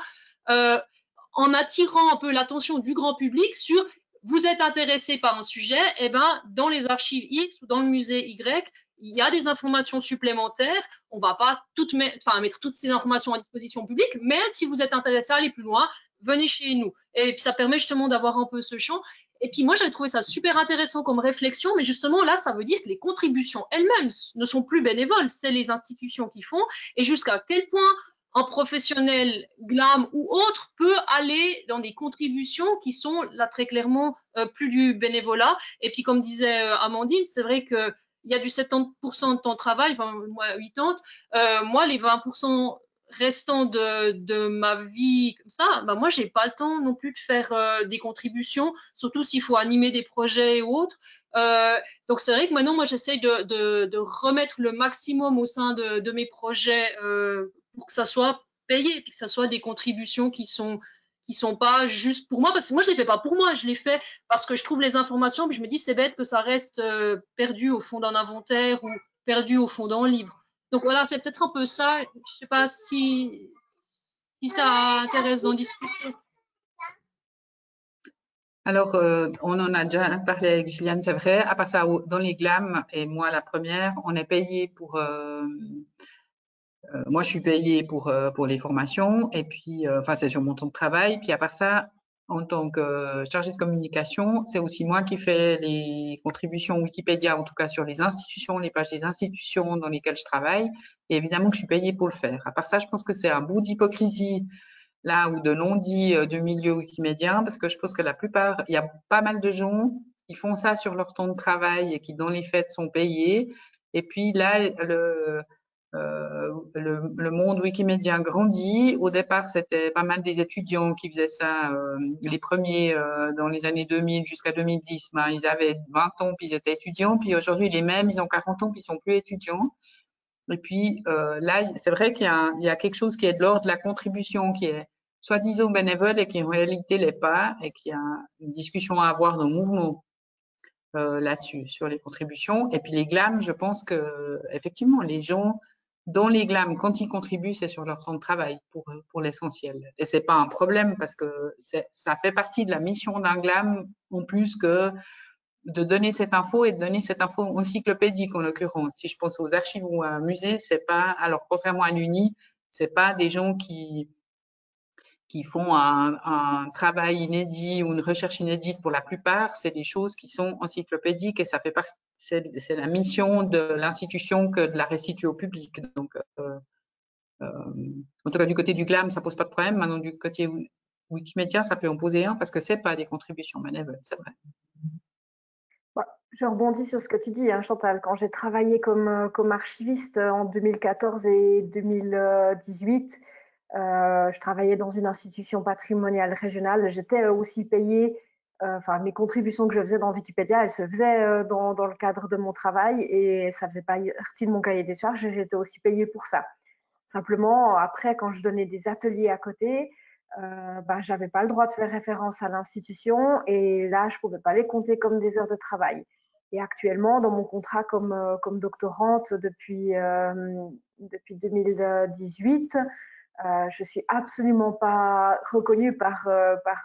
En attirant un peu l'attention du grand public sur vous êtes intéressé par un sujet, et dans les archives X ou dans le musée Y, il y a des informations supplémentaires. On ne va pas mettre toutes ces informations à disposition publique, mais si vous êtes intéressé à aller plus loin, venez chez nous. Et puis ça permet justement d'avoir un peu ce champ. Et puis moi, j'avais trouvé ça super intéressant comme réflexion, mais justement là, ça veut dire que les contributions elles-mêmes ne sont plus bénévoles, c'est les institutions qui font. Et jusqu'à quel point un professionnel GLAM ou autre peut aller dans des contributions qui sont là très clairement plus du bénévolat. Et puis comme disait Amandine, c'est vrai qu'il y a du 70% de temps de travail, enfin moi 80, moi les 20% restants de ma vie comme ça, moi j'ai pas le temps non plus de faire des contributions, surtout s'il faut animer des projets ou autres. Donc c'est vrai que maintenant moi j'essaye de remettre le maximum au sein de mes projets pour que ça soit payé, puis que ça soit des contributions qui sont pas juste pour moi, parce que moi je les fais pas pour moi, je les fais parce que je trouve les informations, puis je me dis c'est bête que ça reste perdu au fond d'un inventaire ou perdu au fond d'un livre. Donc voilà, c'est peut-être un peu ça. Je sais pas si ça intéresse d'en discuter. Alors, on en a déjà parlé avec Juliane, c'est vrai. À part ça, dans les GLAM, et moi la première, on est payé pour moi, je suis payée pour les formations et puis, enfin, c'est sur mon temps de travail. Puis à part ça, en tant que chargée de communication, c'est aussi moi qui fais les contributions Wikipédia, en tout cas sur les institutions, les pages des institutions dans lesquelles je travaille. Et évidemment que je suis payée pour le faire. À part ça, je pense que c'est un bout d'hypocrisie là ou de non-dit du milieu wikimédien, parce que je pense que la plupart, il y a pas mal de gens qui font ça sur leur temps de travail et qui, dans les faits, sont payés. Et puis là, le monde wikimédien grandit. Au départ, c'était pas mal des étudiants qui faisaient ça. Les premiers, dans les années 2000 jusqu'à 2010, ils avaient 20 ans puis ils étaient étudiants. Puis aujourd'hui, les mêmes, ils ont 40 ans puis ils sont plus étudiants. Et puis là, c'est vrai qu'il y a quelque chose qui est de l'ordre de la contribution, qui est soi-disant bénévole et qui en réalité l'est pas, et qu'il y a une discussion à avoir dans le mouvement là-dessus, sur les contributions. Et puis les GLAM, je pense que effectivement, les gens dans les GLAM, quand ils contribuent, c'est sur leur temps de travail pour l'essentiel. Et c'est pas un problème parce que ça fait partie de la mission d'un GLAM en plus que de donner cette info et de donner cette info encyclopédique en l'occurrence. Si je pense aux archives ou à un musée, c'est pas, alors contrairement à l'Uni, c'est pas des gens qui font un travail inédit ou une recherche inédite pour la plupart, c'est des choses qui sont encyclopédiques et ça fait partie, c'est la mission de l'institution que de la restituer au public. Donc, en tout cas, du côté du GLAM, ça pose pas de problème. Maintenant, du côté Wikimedia, ça peut en poser un parce que c'est pas des contributions bénévoles, c'est vrai. Je rebondis sur ce que tu dis, hein, Chantal. Quand j'ai travaillé comme archiviste en 2014 et 2018, je travaillais dans une institution patrimoniale régionale. J'étais aussi payée, enfin mes contributions que je faisais dans Wikipédia, elles se faisaient dans le cadre de mon travail et ça faisait pas partie de mon cahier des charges et j'étais aussi payée pour ça. Simplement, après, quand je donnais des ateliers à côté, j'avais pas le droit de faire référence à l'institution et là, je pouvais pas les compter comme des heures de travail. Et actuellement, dans mon contrat comme doctorante depuis 2018, je suis absolument pas reconnue par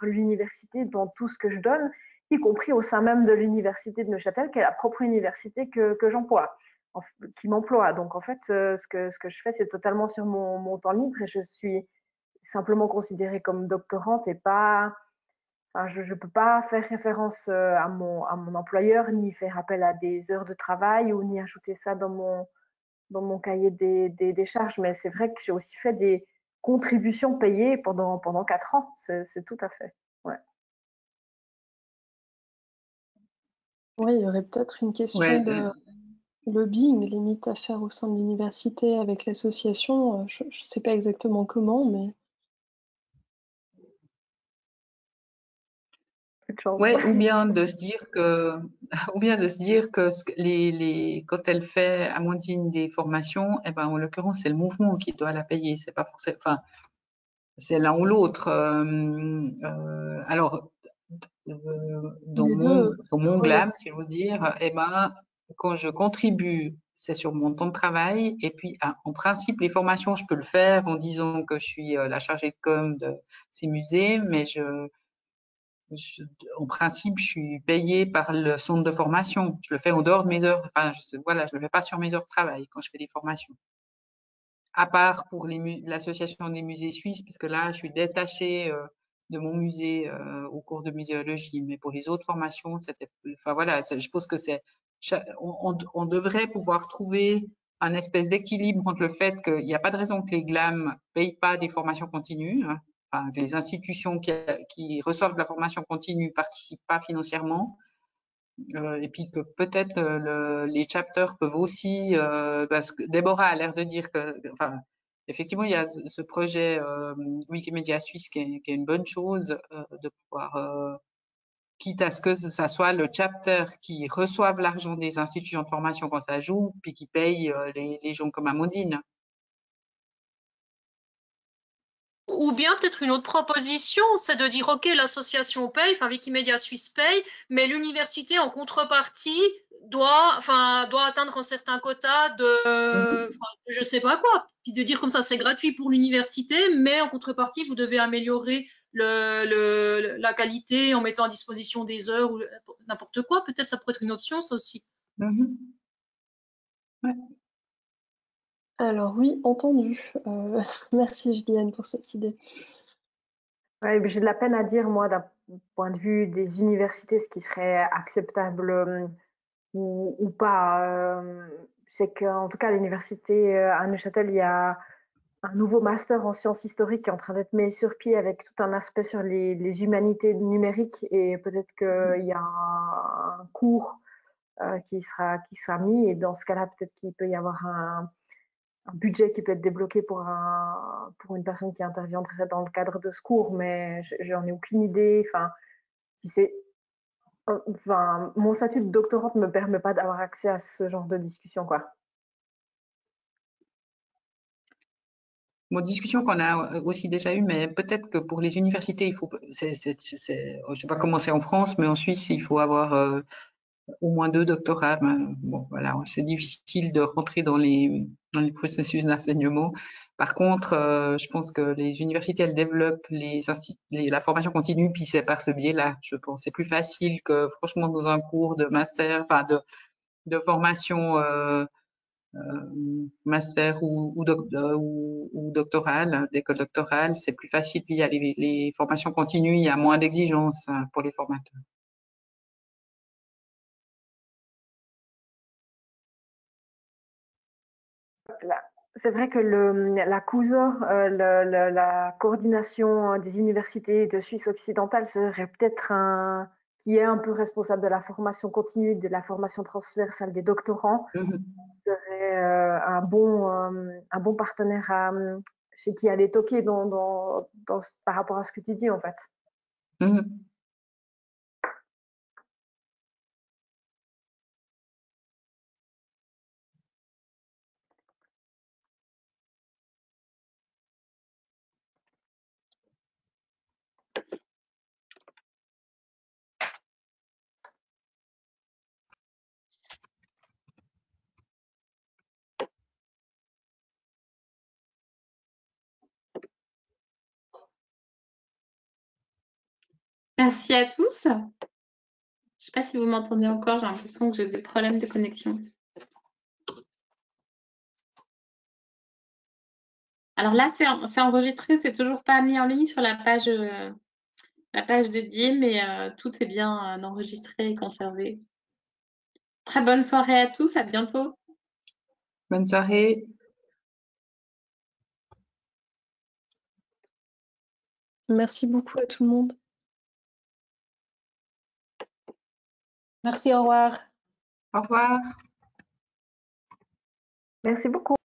l'université dans tout ce que je donne, y compris au sein même de l'université de Neuchâtel, qui est la propre université que j'emploie, qui m'emploie. Donc en fait, ce que je fais, c'est totalement sur mon temps libre et je suis simplement considérée comme doctorante et pas. Enfin, je ne peux pas faire référence à mon employeur, ni faire appel à des heures de travail ou ni ajouter ça dans mon cahier des charges. Mais c'est vrai que j'ai aussi fait des contributions payées pendant 4 ans. C'est tout à fait. Ouais. Oui, il y aurait peut-être une question de lobbying limite à faire au sein de l'université avec l'association. Je ne sais pas exactement comment, mais. Ouais, ou bien de se dire que, quand elle fait Amandine des formations, eh ben, en l'occurrence, c'est le mouvement qui doit la payer. C'est pas forcément, enfin, c'est l'un ou l'autre. Alors, dans mon GLAM, si j'ose dire, eh ben, quand je contribue, c'est sur mon temps de travail. Et puis, en principe, les formations, je peux le faire en disant que je suis la chargée de com de ces musées, mais en principe, je suis payée par le centre de formation. Je le fais en dehors de mes heures. Enfin, voilà, je le fais pas sur mes heures de travail quand je fais des formations. À part pour l'association des musées suisses, puisque là, je suis détachée de mon musée au cours de muséologie. Mais pour les autres formations, c'était, enfin voilà, je pense que on devrait pouvoir trouver un espèce d'équilibre entre le fait qu'il n'y a pas de raison que les GLAM payent pas des formations continues, hein, enfin, que les institutions qui reçoivent de la formation continue participent pas financièrement. Et puis que peut-être les chapters peuvent aussi, parce que Déborah a l'air de dire que, enfin, effectivement, il y a ce projet Wikimedia Suisse qui est une bonne chose, de pouvoir, quitte à ce que ça soit le chapter qui reçoive l'argent des institutions de formation quand ça joue, puis qui paye les gens comme Amandine. Ou bien peut-être une autre proposition, c'est de dire ok, l'association paye, enfin Wikimedia Suisse paye, mais l'université en contrepartie doit atteindre un certain quota de, je sais pas quoi, puis de dire comme ça c'est gratuit pour l'université, mais en contrepartie vous devez améliorer la qualité en mettant à disposition des heures ou n'importe quoi. Peut-être ça pourrait être une option ça aussi. Ouais. Alors oui, entendu. Merci Juliane pour cette idée. Ouais, j'ai de la peine à dire, moi, d'un point de vue des universités, ce qui serait acceptable ou pas. C'est qu'en tout cas, à l'université à Neuchâtel, il y a un nouveau master en sciences historiques qui est en train d'être mis sur pied avec tout un aspect sur les humanités numériques et peut-être qu'il y a un cours qui sera mis et dans ce cas-là, peut-être qu'il peut y avoir un budget qui peut être débloqué pour une personne qui interviendrait dans le cadre de ce cours, mais j'en ai aucune idée. Mon statut de doctorante ne me permet pas d'avoir accès à ce genre de discussion, quoi. Bon, discussion qu'on a aussi déjà eue, mais peut-être que pour les universités, il faut, je sais pas comment c'est en France, mais en Suisse, il faut avoir au moins 2 doctorats. Ben, bon, voilà, c'est difficile de rentrer dans les processus d'enseignement. Par contre, je pense que les universités, elles développent la formation continue, puis c'est par ce biais-là, je pense. C'est plus facile que, franchement, dans un cours de master, enfin, de formation master ou doctorale, d'école doctorale, c'est plus facile. Puis il y a les formations continues, il y a moins d'exigences pour les formateurs. C'est vrai que la CUSO, la coordination des universités de Suisse occidentale, serait peut-être qui est un peu responsable de la formation continue, de la formation transversale des doctorants, serait un bon partenaire chez qui aller toquer par rapport à ce que tu dis en fait. Merci à tous. Je ne sais pas si vous m'entendez encore, j'ai l'impression que j'ai des problèmes de connexion. Alors là, c'est enregistré, c'est toujours pas mis en ligne sur la page dédiée, mais tout est bien enregistré et conservé. Très bonne soirée à tous, à bientôt. Bonne soirée. Merci beaucoup à tout le monde. Merci, au revoir. Au revoir. Merci beaucoup.